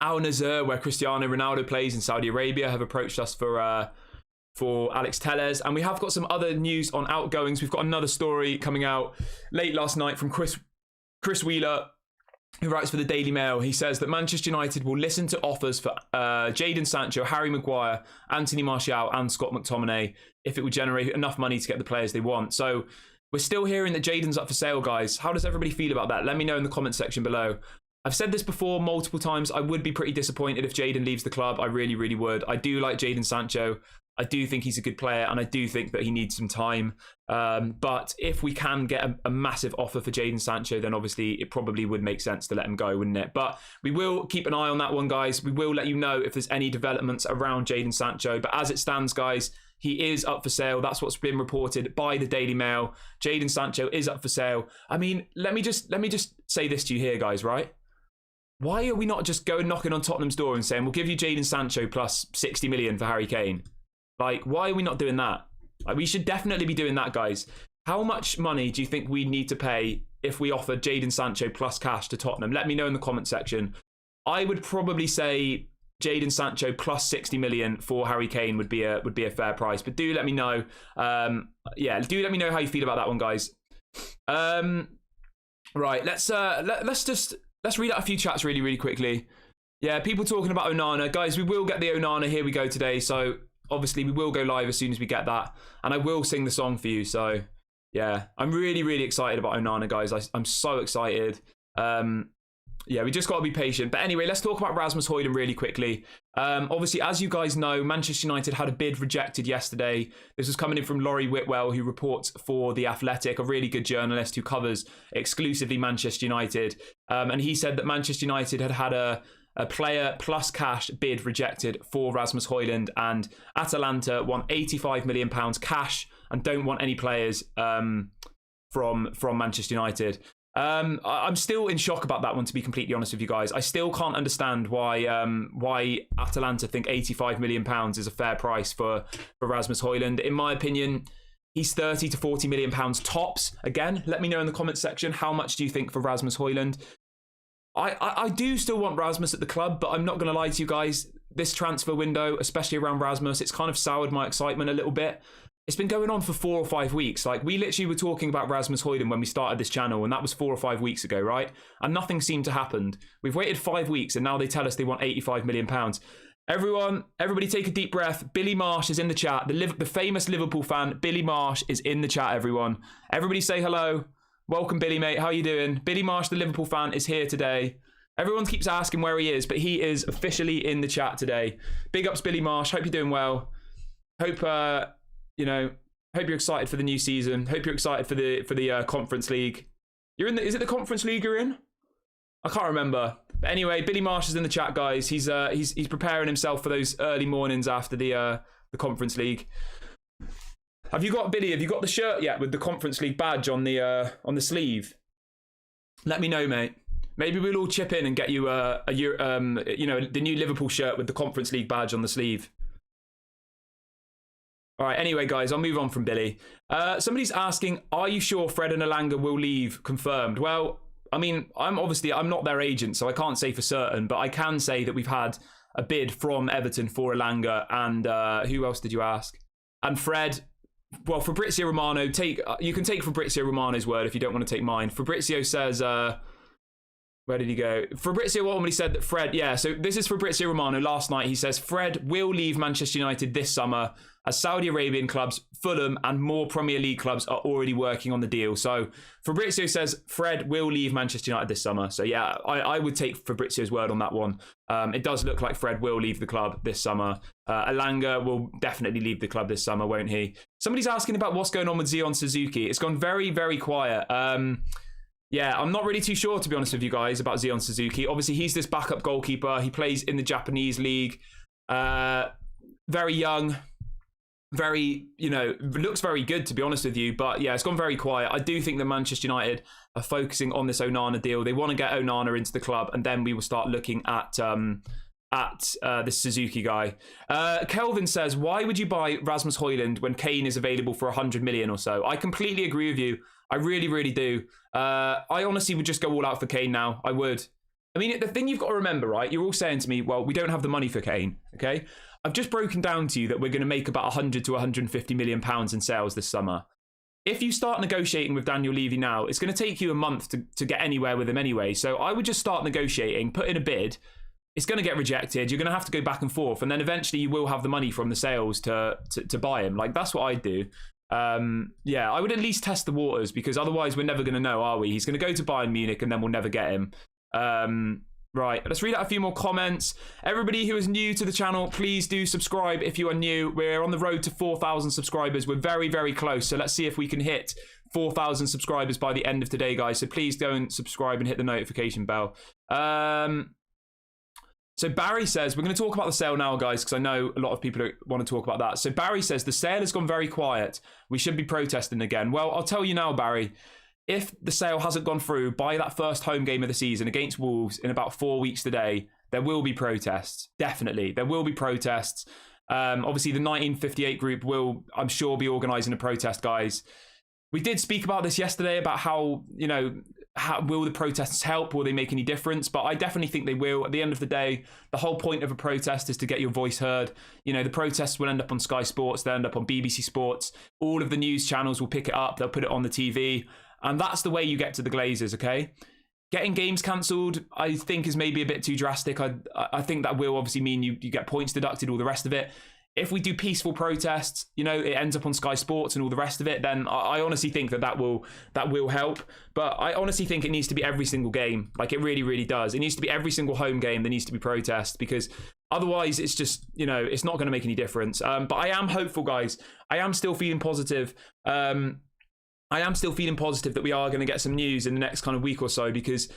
Nassr, where Cristiano Ronaldo plays in Saudi Arabia, have approached us for Alex Telles. And we have got some other news on outgoings. We've got another story coming out late last night from Chris Wheeler, who writes for the Daily Mail. He says that Manchester United will listen to offers for Jadon Sancho, Harry Maguire, Anthony Martial and Scott McTominay if it would generate enough money to get the players they want. So we're still hearing that Jadon's up for sale, guys. How does everybody feel about that? Let me know in the comment section below. I've said this before multiple times. I would be pretty disappointed if Jadon leaves the club. I really, really would. I do like Jadon Sancho. I do think he's a good player, and I do think that he needs some time. But if we can get a massive offer for Jadon Sancho, then obviously it probably would make sense to let him go, wouldn't it? But we will keep an eye on that one, guys. We will let you know if there's any developments around Jadon Sancho. But as it stands, guys, he is up for sale. That's what's been reported by the Daily Mail. Jadon Sancho is up for sale. I mean, let me just say this to you here, guys, right? Why are we not just going knocking on Tottenham's door and saying, we'll give you Jadon Sancho plus 60 million for Harry Kane? Like, why are we not doing that? Like, we should definitely be doing that, guys. How much money do you think we need to pay if we offer Jadon Sancho plus cash to Tottenham? Let me know in the comment section. I would probably say Jadon Sancho plus 60 million for Harry Kane would be a fair price. But do let me know. Yeah, do let me know how you feel about that one, guys. Right, let's read out a few chats really, really quickly. Yeah, people talking about Onana. Guys, we will get the Onana Here We Go today. So obviously we will go live as soon as we get that. And I will sing the song for you. So yeah, I'm really, really excited about Onana, guys. I'm so excited. Yeah, we just got to be patient. But anyway, let's talk about Rasmus Hojlund really quickly. Obviously, as you guys know, Manchester United had a bid rejected yesterday. This was coming in from Laurie Whitwell, who reports for The Athletic, a really good journalist who covers exclusively Manchester United. And he said that Manchester United had a player plus cash bid rejected for Rasmus Hojlund, and Atalanta want £85 million cash and don't want any players from Manchester United. I'm still in shock about that one, to be completely honest with you guys. I still can't understand why Atalanta think £85 million is a fair price for Rasmus Hojlund. In my opinion, he's 30 to 40 million pounds tops. Again, let me know in the comment section, how much do you think for Rasmus Hojlund? I do still want Rasmus at the club, but I'm not going to lie to you guys. This transfer window, especially around Rasmus, it's kind of soured my excitement a little bit. It's been going on for 4 or 5 weeks. Like, we literally were talking about Rasmus Hojlund when we started this channel, and that was 4 or 5 weeks ago, right? And nothing seemed to happen. We've waited 5 weeks, and now they tell us they want £85 million. Everybody take a deep breath. Billy Marsh is in the chat. The famous Liverpool fan, Billy Marsh, is in the chat, everyone. Everybody say hello. Welcome, Billy, mate. How you doing? Billy Marsh, the Liverpool fan, is here today. Everyone keeps asking where he is, but he is officially in the chat today. Big ups, Billy Marsh. Hope you're doing well. Hope hope you're excited for the new season. Hope you're excited for the Conference League. You're in the, is it the Conference League you're in? I can't remember. But anyway, Billy Marsh is in the chat, guys. He's preparing himself for those early mornings after the Conference League. Have you got the shirt yet with the Conference League badge on the sleeve? Let me know, mate. Maybe we'll all chip in and get you the new Liverpool shirt with the Conference League badge on the sleeve. All right, anyway, guys, I'll move on from Billy. Somebody's asking, are you sure Fred and Elanga will leave? Confirmed. Well, I mean, I'm not their agent, so I can't say for certain, but I can say that we've had a bid from Everton for Elanga, and who else did you ask? And Fred. Well, Fabrizio Romano, you can take Fabrizio Romano's word if you don't want to take mine. Fabrizio says Where did he go? Fabrizio normally said that Fred, yeah, so this is Fabrizio Romano last night. He says Fred will leave Manchester United this summer as Saudi Arabian clubs, Fulham and more Premier League clubs are already working on the deal. So Fabrizio says Fred will leave Manchester United this summer. So yeah, I would take Fabrizio's word on that one. It does look like Fred will leave the club this summer. Elanga will definitely leave the club this summer, won't he? Somebody's asking about what's going on with Zion Suzuki. It's gone very, very quiet. Yeah, I'm not really too sure, to be honest with you guys, about Zion Suzuki. Obviously, he's this backup goalkeeper. He plays in the Japanese league. Very young. Very, looks very good, to be honest with you. But yeah, it's gone very quiet. I do think that Manchester United are focusing on this Onana deal. They want to get Onana into the club, and then we will start looking at this Suzuki guy. Kelvin says, why would you buy Rasmus Hojlund when Kane is available for 100 million or so? I completely agree with you. I really, really do. I honestly would just go all out for Kane now. I would. I mean, the thing you've got to remember, right? You're all saying to me, well, we don't have the money for Kane, okay? I've just broken down to you that we're going to make about 100 to 150 million pounds in sales this summer. If you start negotiating with Daniel Levy now, it's going to take you a month to get anywhere with him anyway. So I would just start negotiating, put in a bid. It's going to get rejected. You're going to have to go back and forth. And then eventually you will have the money from the sales to buy him. Like, that's what I'd do. Yeah, I would at least test the waters, because otherwise we're never going to know, are we? He's going to go to Bayern Munich and then we'll never get him. Right, let's read out a few more comments. Everybody who is new to the channel, please do subscribe if you are new. We're on the road to 4,000 subscribers. We're very, very close. So let's see if we can hit 4,000 subscribers by the end of today, guys. So please go and subscribe and hit the notification bell. So Barry says, we're going to talk about the sale now, guys, because I know a lot of people want to talk about that. So Barry says, the sale has gone very quiet. We should be protesting again. Well, I'll tell you now, Barry, if the sale hasn't gone through by that first home game of the season against Wolves in about 4 weeks today, there will be protests. Definitely. There will be protests. Obviously, the 1958 group will, I'm sure, be organising a protest, guys. We did speak about this yesterday, about how, how will the protests help? Will they make any difference? But I definitely think they will. At the end of the day, the whole point of a protest is to get your voice heard. The protests will end up on Sky Sports. They'll end up on BBC Sports. All of the news channels will pick it up. They'll put it on the TV. And that's the way you get to the Glazers, okay? Getting games cancelled, I think, is maybe a bit too drastic. I think that will obviously mean you get points deducted, all the rest of it. If we do peaceful protests, it ends up on Sky Sports and all the rest of it, then I honestly think that will help. But I honestly think it needs to be every single game. Like, it really, really does. It needs to be every single home game. There needs to be protests, because otherwise it's just, it's not going to make any difference. But I am hopeful, guys. I am still feeling positive. I am still feeling positive that we are going to get some news in the next kind of week or so, because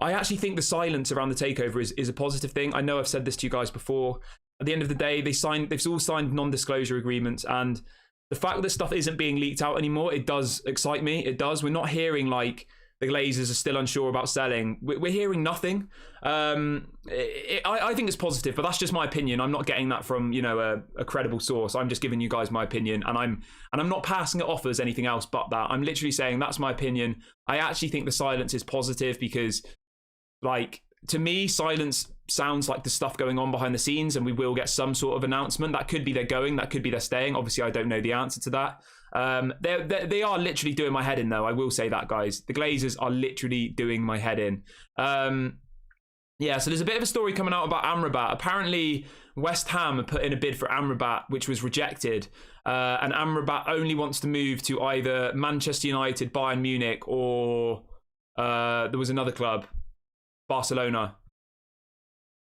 I actually think the silence around the takeover is a positive thing. I know I've said this to you guys before. At the end of the day, they've all signed non-disclosure agreements, and the fact that stuff isn't being leaked out anymore, it does excite me. It does. We're not hearing like the Glazers are still unsure about selling. We're hearing nothing. I think it's positive, but that's just my opinion. I'm not getting that from a credible source. I'm just giving you guys my opinion, and I'm not passing it off as anything else but that. I'm literally saying that's my opinion. I actually think the silence is positive, because, like, to me, silence sounds like the stuff going on behind the scenes, and we will get some sort of announcement. That could be they're going, that could be they're staying. Obviously, I don't know the answer to that. They are literally doing my head in, though. I will say that, guys. The Glazers are literally doing my head in. Yeah, so there's a bit of a story coming out about Amrabat. Apparently, West Ham put in a bid for Amrabat, which was rejected. And Amrabat only wants to move to either Manchester United, Bayern Munich, or there was another club, Barcelona.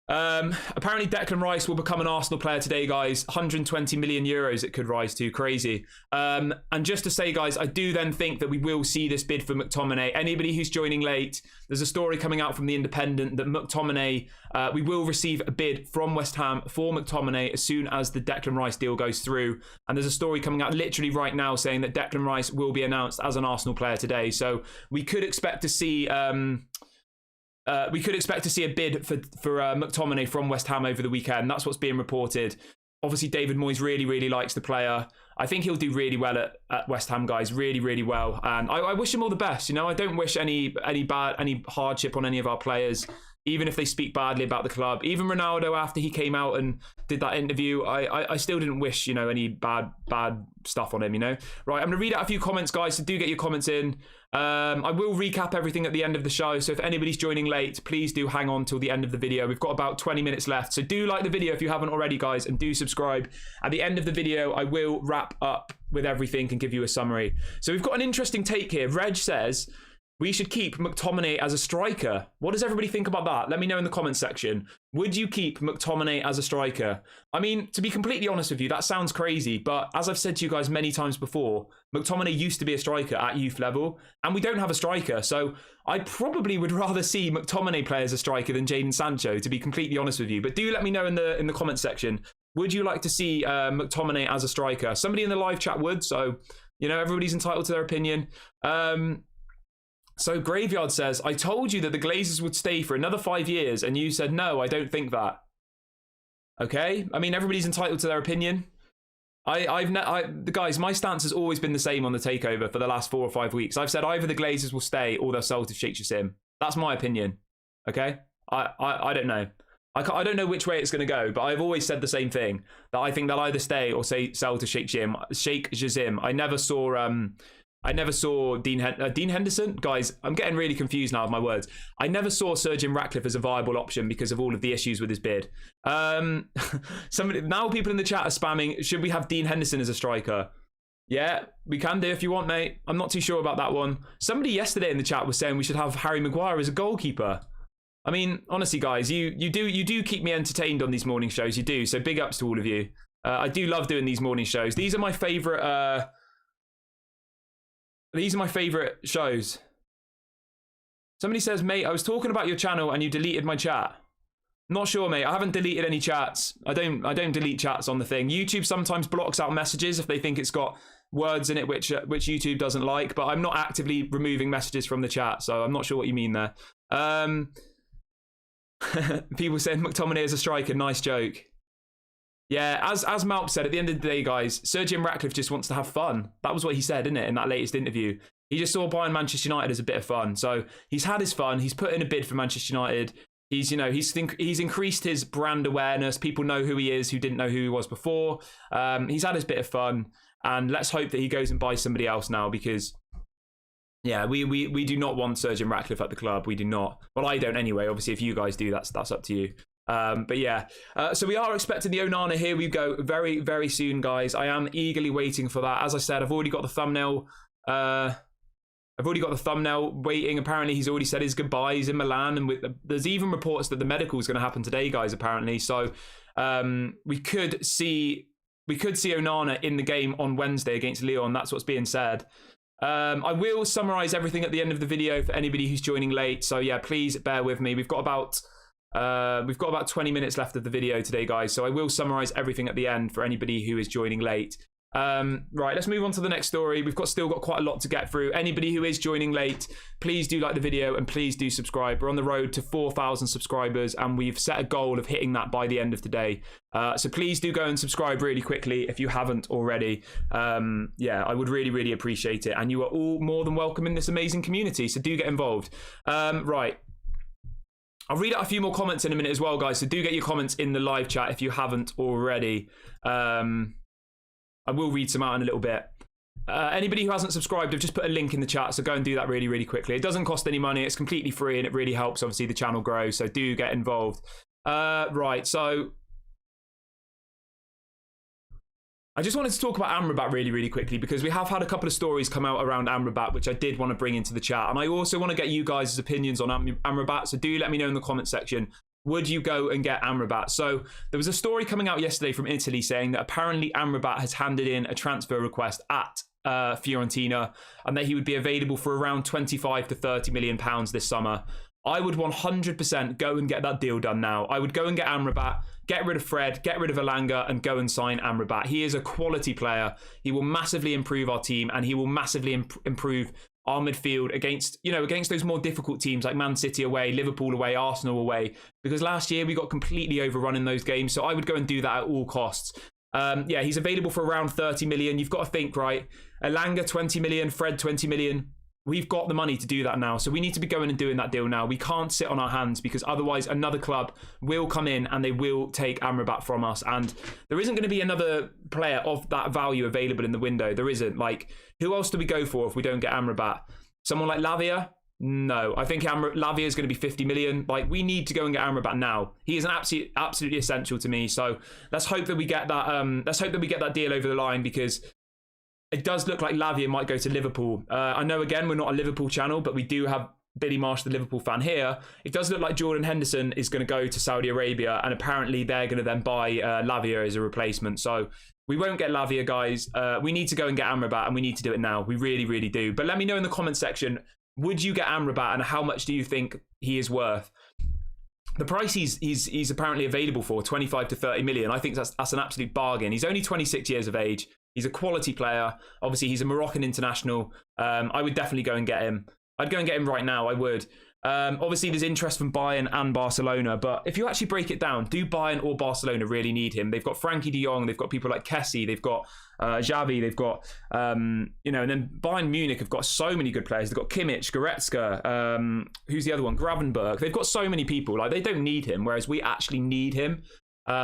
Apparently Declan Rice will become an Arsenal player today, guys. 120 million euros it could rise to. Crazy. And just to say, guys, I do then think that we will see this bid for McTominay. Anybody who's joining late, there's a story coming out from The Independent that McTominay, we will receive a bid from West Ham for McTominay as soon as the Declan Rice deal goes through. And there's a story coming out literally right now saying that Declan Rice will be announced as an Arsenal player today. So we could expect to see a bid for McTominay from West Ham over the weekend. That's what's being reported. Obviously, David Moyes really, really likes the player. I think he'll do really well at West Ham, guys. Really, really well. And I wish him all the best. I don't wish any hardship on any of our players. even if they speak badly about the club. Even Ronaldo, after he came out and did that interview, I still didn't wish, you know, any bad stuff on him, you know. Right, I'm going to read out a few comments, guys, so do get your comments in. I will recap everything at the end of the show, so if anybody's joining late, please do hang on till the end of the video. We've got about 20 minutes left, so do like the video if you haven't already, guys, and do subscribe. At the end of the video, I will wrap up with everything and give you a summary. So we've got an interesting take here. Reg says we should keep McTominay as a striker. What does everybody think about that? Let me know in the comments section. Would you keep McTominay as a striker? I mean, to be completely honest with you, that sounds crazy, but as I've said to you guys many times before, McTominay used to be a striker at youth level, and we don't have a striker, so I probably would rather see McTominay play as a striker than Jadon Sancho, to be completely honest with you. But do let me know in the comments section. Would you like to see McTominay as a striker? Somebody in the live chat would, so, you know, everybody's entitled to their opinion. So Graveyard says, I told you that the Glazers would stay for another 5 years, and you said, no, I don't think that. Okay, I mean, everybody's entitled to their opinion. Guys, my stance has always been the same on the takeover for the last 4 or 5 weeks. I've said either the Glazers will stay or they'll sell to Sheikh Jassim. That's my opinion. Okay, I don't know. I don't know which way it's going to go, but I've always said the same thing, that I think they'll either stay or sell to Sheikh Jassim. I never saw Dean Henderson. Guys, I'm getting really confused now with my words. I never saw Sir Jim Ratcliffe as a viable option because of all of the issues with his bid. Now people in the chat are spamming, should we have Dean Henderson as a striker? Yeah, we can do if you want, mate. I'm not too sure about that one. Somebody yesterday in the chat was saying we should have Harry Maguire as a goalkeeper. I mean, honestly, guys, you do keep me entertained on these morning shows. You do. So big ups to all of you. I do love doing these morning shows. These are my favourite... These are my favourite shows. Somebody says, mate, I was talking about your channel and you deleted my chat. Not sure, mate. I haven't deleted any chats. I don't delete chats on the thing. YouTube sometimes blocks out messages if they think it's got words in it which YouTube doesn't like, but I'm not actively removing messages from the chat, so I'm not sure what you mean there. People saying McTominay is a striker. Nice joke. Yeah, as Malp said, at the end of the day, guys, Sir Jim Ratcliffe just wants to have fun. That was what he said, didn't it, in that latest interview? He just saw buying Manchester United as a bit of fun. So he's had his fun. He's put in a bid for Manchester United. He's increased his brand awareness. People know who he is who didn't know who he was before. He's had his bit of fun. And let's hope that he goes and buys somebody else now, because, yeah, we do not want Sir Jim Ratcliffe at the club. We do not. Well, I don't anyway. Obviously, if you guys do, that's up to you. But yeah, so we are expecting the Onana. Here we go, very, very soon, guys. I am eagerly waiting for that. As I said, I've already got the thumbnail. Waiting. Apparently, he's already said his goodbyes in Milan, and there's even reports that the medical is going to happen today, guys. Apparently, so we could see Onana in the game on Wednesday against Lyon. That's what's being said. I will summarize everything at the end of the video for anybody who's joining late. So yeah, please bear with me. We've got about 20 minutes left of the video today, guys, so I will summarize everything at the end for anybody who is joining late. Right, let's move on to the next story. We've still got quite a lot to get through. Anybody who is joining late, please do like the video and please do subscribe. We're on the road to 4,000 subscribers and we've set a goal of hitting that by the end of today. So please do go and subscribe really quickly if you haven't already. Yeah, I would really, really appreciate it. And you are all more than welcome in this amazing community, so do get involved. Right. I'll read out a few more comments in a minute as well, guys, so do get your comments in the live chat if you haven't already. I will read some out in a little bit. Anybody who hasn't subscribed, I've just put a link in the chat, so go and do that really, really quickly. It doesn't cost any money, it's completely free, and it really helps, obviously, the channel grow, so do get involved. Right, so I just wanted to talk about Amrabat really, really quickly, because we have had a couple of stories come out around Amrabat, which I did want to bring into the chat. And I also want to get you guys' opinions on Amrabat, so do let me know in the comment section. Would you go and get Amrabat? So there was a story coming out yesterday from Italy saying that apparently Amrabat has handed in a transfer request at Fiorentina, and that he would be available for around 25 to 30 million pounds this summer. I would 100% go and get that deal done now. I would go and get Amrabat, get rid of Fred, get rid of Elanga, and go and sign Amrabat. He is a quality player. He will massively improve our team, and he will massively improve our midfield against those more difficult teams like Man City away, Liverpool away, Arsenal away. Because last year we got completely overrun in those games, so I would go and do that at all costs. Yeah, he's available for around 30 million. You've got to think, right? Elanga 20 million, Fred 20 million. we've got the money to do that now. So we need to be going and doing that deal now. We can't sit on our hands because otherwise another club will come in and they will take Amrabat from us. And there isn't going to be another player of that value available in the window. There isn't. Like, who else do we go for if we don't get Amrabat? Someone like Lavia? No, I think Lavia is going to be 50 million. Like, we need to go and get Amrabat now. He is an absolutely essential to me. So let's hope that we get that. Let's hope that we get that deal over the line, because it does look like Lavia might go to Liverpool. I know, again, we're not a Liverpool channel, but we do have Billy Marsh, the Liverpool fan, here. It does look like Jordan Henderson is going to go to Saudi Arabia, and apparently they're going to then buy Lavia as a replacement. So we won't get Lavia, guys. We need to go and get Amrabat, and we need to do it now. We really, really do. But let me know in the comment section, would you get Amrabat, and how much do you think he is worth? The price he's apparently available for, 25 to 30 million. I think that's an absolute bargain. He's only 26 years of age. He's a quality player. Obviously, he's a Moroccan international. I would definitely go and get him. I'd go and get him right now. I would. Obviously, there's interest from Bayern and Barcelona. But if you actually break it down, do Bayern or Barcelona really need him? They've got Frankie de Jong. They've got people like Kessie. They've got Xavi. They've got, and then Bayern Munich have got so many good players. They've got Kimmich, Goretzka. Who's the other one? Gravenberch. They've got so many people. Like, they don't need him, whereas we actually need him.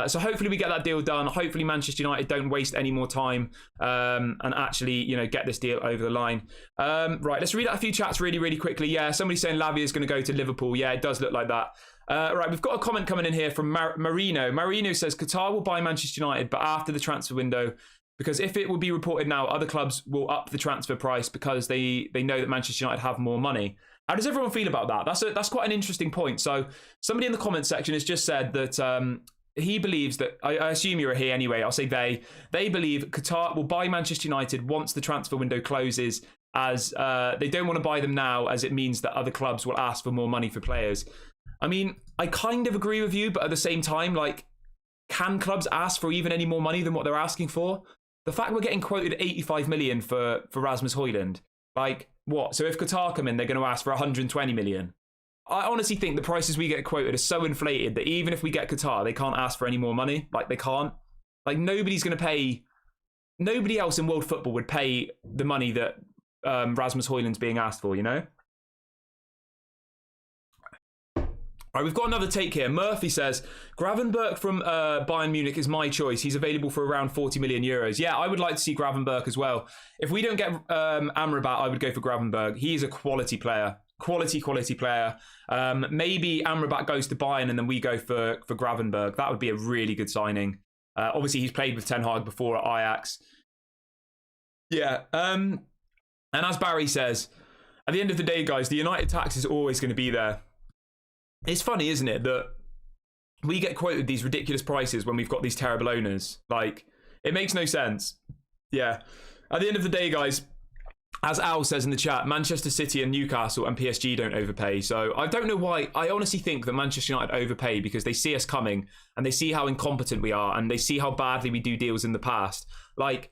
So hopefully we get that deal done. Hopefully Manchester United don't waste any more time and actually, get this deal over the line. Right, let's read out a few chats really, really quickly. Yeah, somebody's saying Lavia is going to go to Liverpool. Yeah, it does look like that. Right, we've got a comment coming in here from Marino. Marino says Qatar will buy Manchester United, but after the transfer window, because if it will be reported now, other clubs will up the transfer price because they know that Manchester United have more money. How does everyone feel about that? That's quite an interesting point. So somebody in the comment section has just said that he believes that, I assume you're here anyway, I'll say they believe Qatar will buy Manchester United once the transfer window closes, as they don't want to buy them now, as it means that other clubs will ask for more money for players. I mean, I kind of agree with you, but at the same time, like, can clubs ask for even any more money than what they're asking for? The fact we're getting quoted 85 million for Rasmus Hojlund, like, what? So if Qatar come in, they're going to ask for 120 million. I honestly think the prices we get quoted are so inflated that even if we get Qatar, they can't ask for any more money. Like, they can't. Like, nobody's going to pay. Nobody else in world football would pay the money that Rasmus Hojlund's being asked for, All right, we've got another take here. Murphy says, Gravenberch from Bayern Munich is my choice. He's available for around 40 million euros. Yeah, I would like to see Gravenberch as well. If we don't get Amrabat, I would go for Gravenberch. He is a quality player. Quality player. Maybe Amrabat goes to Bayern and then we go for Gravenberch. That would be a really good signing. Obviously, he's played with Ten Hag before at Ajax. Yeah. And as Barry says, at the end of the day, guys, the United tax is always going to be there. It's funny, isn't it, that we get quoted these ridiculous prices when we've got these terrible owners. Like, it makes no sense. Yeah. At the end of the day, guys, as Al says in the chat, Manchester City and Newcastle and PSG don't overpay. So I don't know why. I honestly think that Manchester United overpay because they see us coming and they see how incompetent we are and they see how badly we do deals in the past. Like,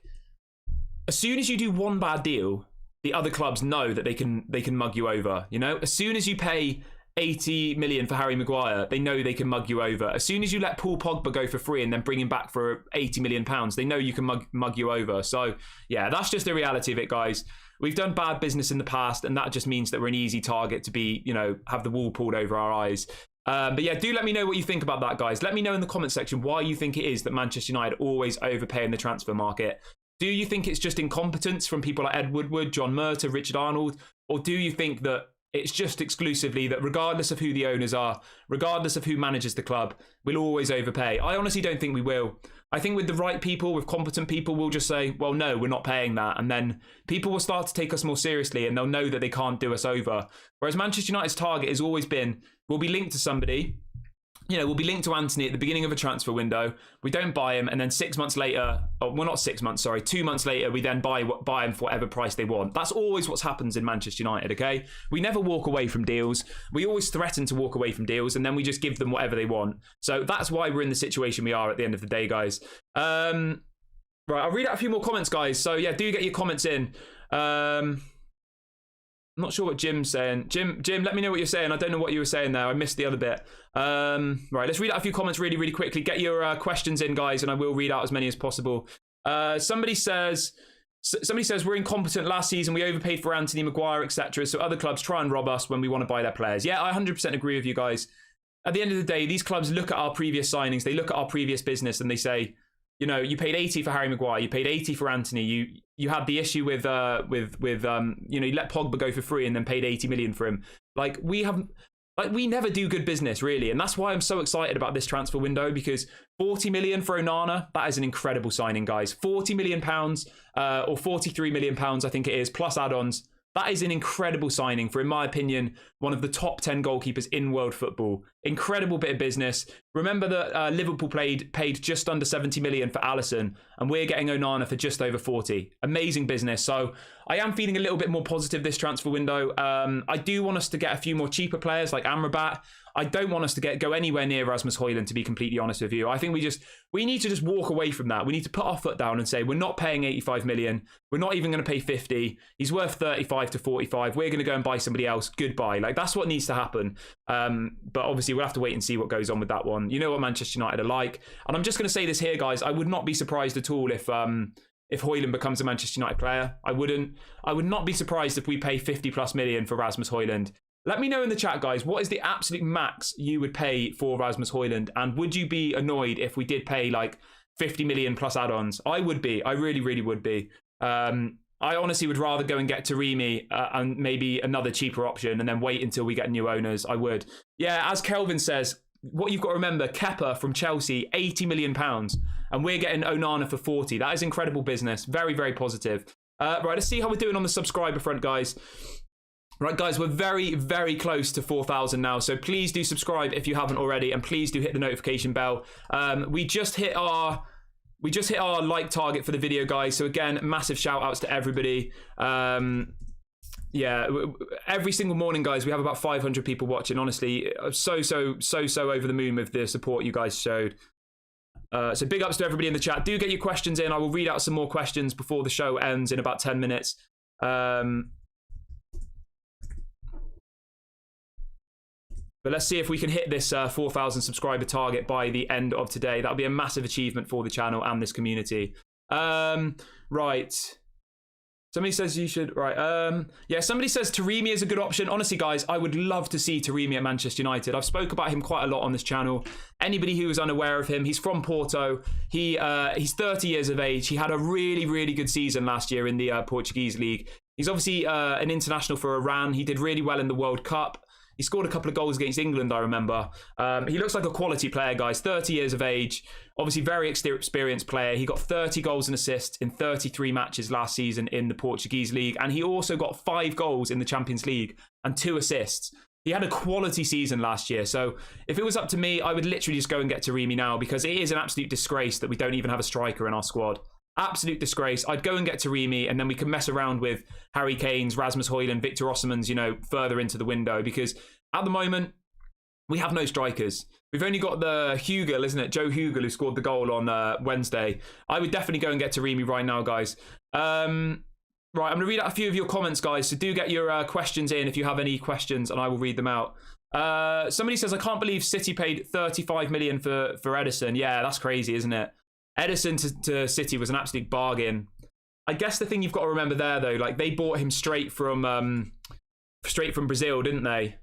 as soon as you do one bad deal, the other clubs know that they can mug you over. As soon as you pay 80 million for Harry Maguire, they know they can mug you over. As soon as you let Paul Pogba go for free and then bring him back for 80 million pounds, they know you can mug you over. So yeah, that's just the reality of it, guys. We've done bad business in the past, and that just means that we're an easy target to be, have the wool pulled over our eyes. But yeah, do let me know what you think about that, guys. Let me know in the comment section why you think it is that Manchester United always overpay in the transfer market. Do you think it's just incompetence from people like Ed Woodward, John Murtaugh, Richard Arnold? Or do you think that it's just exclusively that regardless of who the owners are, regardless of who manages the club, we'll always overpay? I honestly don't think we will. I think with the right people, with competent people, we'll just say, well, no, we're not paying that. And then people will start to take us more seriously and they'll know that they can't do us over. Whereas Manchester United's target has always been, we'll be linked to somebody. We'll be linked to Anthony at the beginning of a transfer window. We don't buy him, and then 6 months later, 2 months later, we then buy him for whatever price they want. That's always what happens in Manchester United, okay? We never walk away from deals. We always threaten to walk away from deals, and then we just give them whatever they want. So that's why we're in the situation we are at the end of the day, guys. Right, I'll read out a few more comments, guys. So yeah, do get your comments in. I'm not sure what Jim's saying. Jim, let me know what you're saying. I don't know what you were saying there. I missed the other bit. Right, let's read out a few comments really, really quickly. Get your questions in, guys, and I will read out as many as possible. Somebody says, Somebody says we're incompetent last season. We overpaid for Anthony Maguire, etc. So other clubs try and rob us when we want to buy their players. Yeah, I 100% agree with you guys. At the end of the day, these clubs look at our previous signings. They look at our previous business and they say, you know, you paid 80 for Harry Maguire. You paid 80 for Anthony. You had the issue with you know, you let Pogba go for free and then paid 80 million for him. Like we never do good business, really. And that's why I'm so excited about this transfer window, because 40 million for Onana, that is an incredible signing, guys. 40 million pounds or 43 million pounds, I think it is, plus add-ons. That is an incredible signing for, in my opinion, one of the top 10 goalkeepers in world football. Incredible bit of business. Remember that Liverpool paid just under 70 million for Alisson, and we're getting Onana for just over 40. Amazing business. So I am feeling a little bit more positive this transfer window. I do want us to get a few more cheaper players like Amrabat. I don't want us to go anywhere near Rasmus Hojlund, to be completely honest with you. I think we need to just walk away from that. We need to put our foot down and say, we're not paying 85 million. We're not even going to pay 50. He's worth 35 to 45. We're going to go and buy somebody else. Goodbye. Like, that's what needs to happen. But obviously we'll have to wait and see what goes on with that one. You know what Manchester United are like. And I'm just going to say this here, guys. I would not be surprised at all if Hojlund becomes a Manchester United player. I would not be surprised if we pay 50 plus million for Rasmus Hojlund. Let me know in the chat, guys, what is the absolute max you would pay for Rasmus Hojlund? And would you be annoyed if we did pay like 50 million plus add-ons? I would be. I really, really would be. I honestly would rather go and get Taremi and maybe another cheaper option and then wait until we get new owners. I would. Yeah, as Kelvin says, what you've got to remember, Kepa from Chelsea, 80 million pounds. And we're getting Onana for 40. That is incredible business. Very, very positive. Right, let's see how we're doing on the subscriber front, guys. Right, guys, we're very, very close to 4,000 now. So please do subscribe if you haven't already, and please do hit the notification bell. We just hit our like target for the video, guys. So again, massive shout outs to everybody. Yeah, every single morning, guys, we have about 500 people watching. Honestly, so over the moon with the support you guys showed. So big ups to everybody in the chat. Do get your questions in. I will read out some more questions before the show ends in about 10 minutes. But let's see if we can hit this 4,000 subscriber target by the end of today. That'll be a massive achievement for the channel and this community. Right. Somebody says you should... Right. Yeah, somebody says Taremi is a good option. Honestly, guys, I would love to see Taremi at Manchester United. I've spoke about him quite a lot on this channel. Anybody who is unaware of him, he's from Porto. He's 30 years of age. He had a really, really good season last year in the Portuguese league. He's obviously an international for Iran. He did really well in the World Cup. He scored a couple of goals against England, I remember. He looks like a quality player, guys. 30 years of age. Obviously, very experienced player. He got 30 goals and assists in 33 matches last season in the Portuguese league. And he also got 5 goals in the Champions League and 2 assists. He had a quality season last year. So if it was up to me, I would literally just go and get Taremi now, because it is an absolute disgrace that we don't even have a striker in our squad. Absolute disgrace. I'd go and get Taremi, and then we can mess around with Harry Kane's, Rasmus Hojlund, Victor Osimhen's, you know, further into the window, because at the moment we have no strikers. We've only got the Hugel, isn't it? Joe Hugel, who scored the goal on Wednesday. I would definitely go and get Taremi right now, guys. Right, I'm going to read out a few of your comments, guys. So do get your questions in if you have any questions, and I will read them out. Somebody says, I can't believe City paid 35 million for Ederson. Yeah, that's crazy, isn't it? Ederson to City was an absolute bargain. I guess the thing you've got to remember there, though, like they bought him straight from Brazil, didn't they?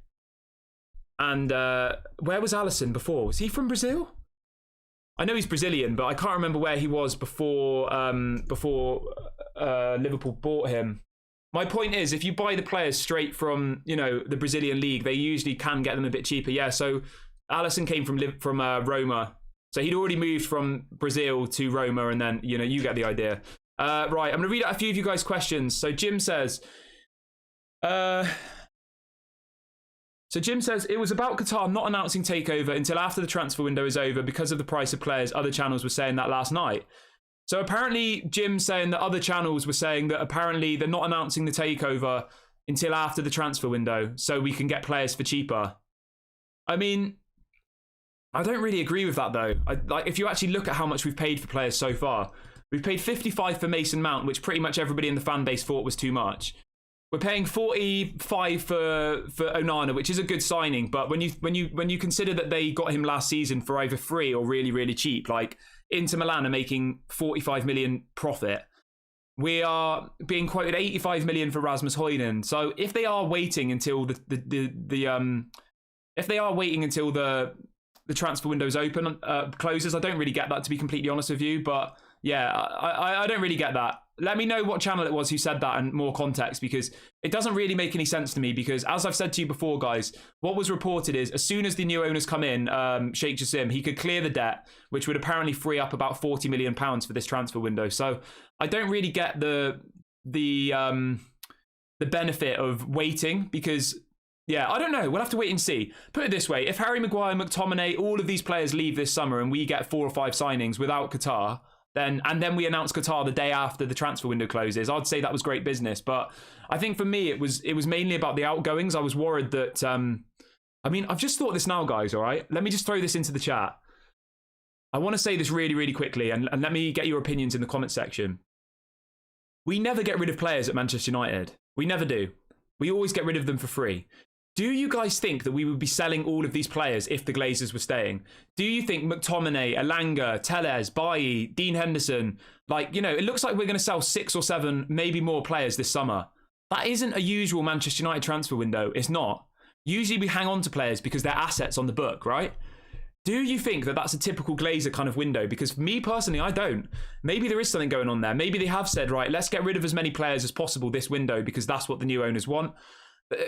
And where was Alisson before? Was he from Brazil? I know he's Brazilian, but I can't remember where he was before Liverpool bought him. My point is, if you buy the players straight from, you know, the Brazilian league, they usually can get them a bit cheaper. Yeah, so Alisson came from Roma. So he'd already moved from Brazil to Roma, and then, you know, you get the idea. Right, I'm going to read out a few of you guys' questions. So Jim says... it was about Qatar not announcing Takeover until after the transfer window is over because of the price of players. Other channels were saying that last night. So apparently Jim's saying that other channels were saying that apparently they're not announcing the Takeover until after the transfer window so we can get players for cheaper. I mean... I don't really agree with that, though. Like, if you actually look at how much we've paid for players so far, we've paid 55 for Mason Mount, which pretty much everybody in the fan base thought was too much. We're paying 45 for Onana, which is a good signing, but when you consider that they got him last season for either free or really, really cheap, like Inter Milan are making 45 million profit. we are being quoted 85 million for Rasmus Hojlund. So if they are waiting until if they are waiting until the transfer window's open, closes, I don't really get that, to be completely honest with you. But yeah, I don't really get that. Let me know what channel it was who said that and more context, because it doesn't really make any sense to me. Because as I've said to you before, guys, what was reported is as soon as the new owners come in, Sheikh Jassim, he could clear the debt, which would apparently free up about £40 million for this transfer window. So I don't really get the benefit of waiting, because yeah, I don't know. We'll have to wait and see. Put it this way: if Harry Maguire, McTominay, all of these players leave this summer and we get 4 or 5 signings without Qatar, then we announce Qatar the day after the transfer window closes, I'd say that was great business. But I think for me, it was mainly about the outgoings. I was worried that I mean, I've just thought this now, guys. All right, let me just throw this into the chat. I want to say this really, really quickly, and let me get your opinions in the comment section. We never get rid of players at Manchester United. We never do. We always get rid of them for free. Do you guys think that we would be selling all of these players if the Glazers were staying? Do you think McTominay, Elanga, Telles, Bailly, Dean Henderson, like, you know, it looks like we're going to sell 6 or 7, maybe more players this summer. That isn't a usual Manchester United transfer window. It's not. Usually we hang on to players because they're assets on the book, right? Do you think that that's a typical Glazer kind of window? Because for me personally, I don't. Maybe there is something going on there. Maybe they have said, right, let's get rid of as many players as possible this window because that's what the new owners want.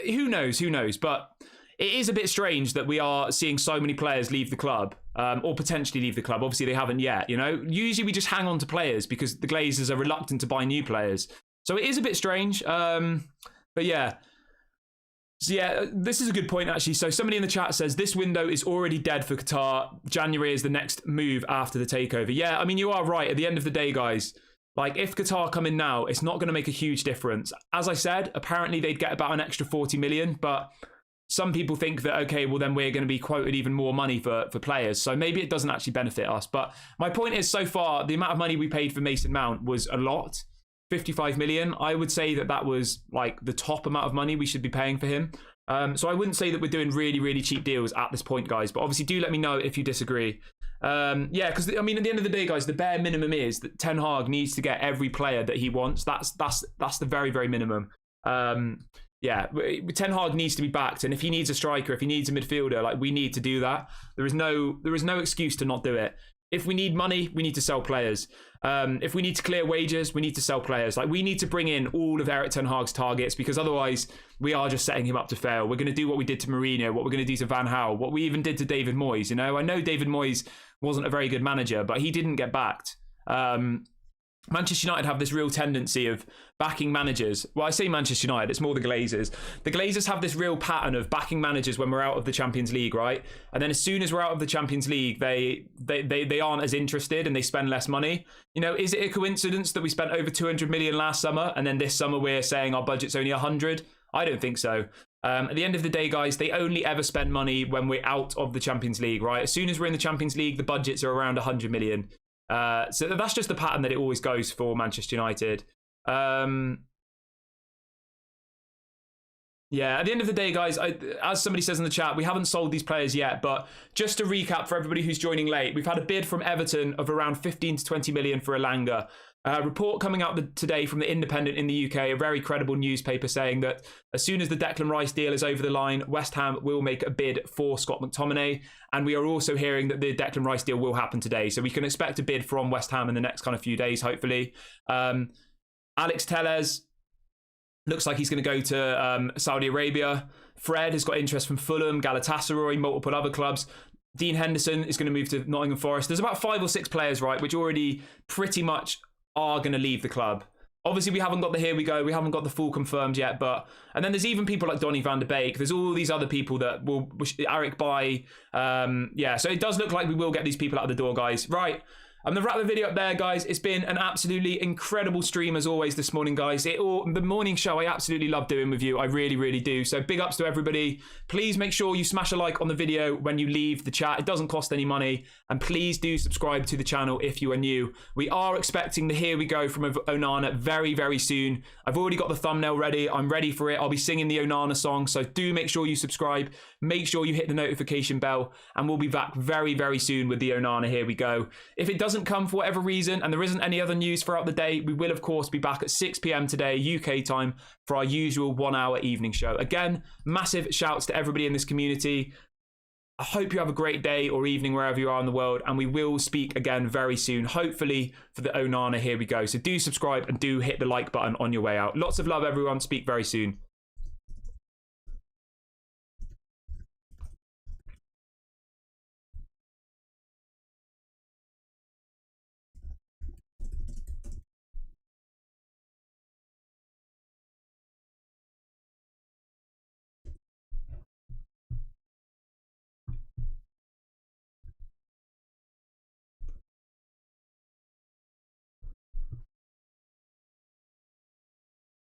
Who knows? Who knows? But it is a bit strange that we are seeing so many players leave the club, or potentially leave the club. Obviously, they haven't yet, you know. Usually we just hang on to players because the Glazers are reluctant to buy new players. So it is a bit strange. But yeah. So yeah, this is a good point, actually. So somebody in the chat says, this window is already dead for Qatar. January is the next move after the takeover. Yeah, I mean, you are right. At the end of the day, guys, like, if Qatar come in now, it's not going to make a huge difference. As I said, apparently they'd get about an extra 40 million, but some people think that, okay, well, then we're going to be quoted even more money for players. So maybe it doesn't actually benefit us. But my point is, so far, the amount of money we paid for Mason Mount was a lot. 55 million. I would say that that was like the top amount of money we should be paying for him. So I wouldn't say that we're doing really, really cheap deals at this point, guys. But obviously, do let me know if you disagree. Yeah, because I mean, at the end of the day, guys, the bare minimum is that Ten Hag needs to get every player that he wants. That's the very, very minimum. Yeah, Ten Hag needs to be backed, and if he needs a striker, if he needs a midfielder, like, we need to do that. There is no excuse to not do it. If we need money, we need to sell players. If we need to clear wages, we need to sell players. Like, we need to bring in all of Erik Ten Hag's targets, because otherwise we are just setting him up to fail. We're going to do what we did to Mourinho, what we're going to do to Van Gaal, what we even did to David Moyes. You know, I know David Moyes wasn't a very good manager, but he didn't get backed. Manchester United have this real tendency of backing managers. Well, I say Manchester United, it's more the Glazers. The Glazers have this real pattern of backing managers when we're out of the Champions League, right? And then as soon as we're out of the Champions League, they aren't as interested and they spend less money. You know, is it a coincidence that we spent over 200 million last summer and then this summer we're saying our budget's only 100? I don't think so. At the end of the day, guys, they only ever spend money when we're out of the Champions League, right? As soon as we're in the Champions League, the budgets are around 100 million. So that's just the pattern that it always goes for Manchester United. Yeah, at the end of the day, guys, as somebody says in the chat, we haven't sold these players yet, but just to recap for everybody who's joining late, we've had a bid from Everton of around 15 to 20 million for Elanga. Report coming out today from The Independent in the UK, a very credible newspaper, saying that as soon as the Declan Rice deal is over the line, West Ham will make a bid for Scott McTominay. And we are also hearing that the Declan Rice deal will happen today. So we can expect a bid from West Ham in the next kind of few days, hopefully. Alex Telles looks like he's going to go to Saudi Arabia. Fred has got interest from Fulham, Galatasaray, multiple other clubs. Dean Henderson is going to move to Nottingham Forest. There's about 5 or 6 players, right, which already pretty much are going to leave the club. Obviously, we haven't got the here we go. We haven't got the full confirmed yet. And then there's even people like Donny van der Beek. There's all these other people that will, Eric Bailly. Yeah, so it does look like we will get these people out of the door, guys. Right. I'm going to wrap the video up there, guys. It's been an absolutely incredible stream as always this morning, guys. The morning show I absolutely love doing with you. I really, really do. So big ups to everybody. Please make sure you smash a like on the video when you leave the chat. It doesn't cost any money. And please do subscribe to the channel if you are new. We are expecting the Here We Go from Onana very, very soon. I've already got the thumbnail ready. I'm ready for it. I'll be singing the Onana song. So do make sure you subscribe. Make sure you hit the notification bell. And we'll be back very, very soon with the Onana Here We Go. If it doesn't doesn't come for whatever reason and there isn't any other news throughout the day, we will of course be back at 6 p.m. today UK time for our usual 1 hour evening show. Again, massive shouts to everybody in this community. I hope you have a great day or evening wherever you are in the world, and we will speak again very soon, hopefully for the Onana. Here we go. So do subscribe and do hit the like button on your way out. Lots of love, everyone. Speak very soon.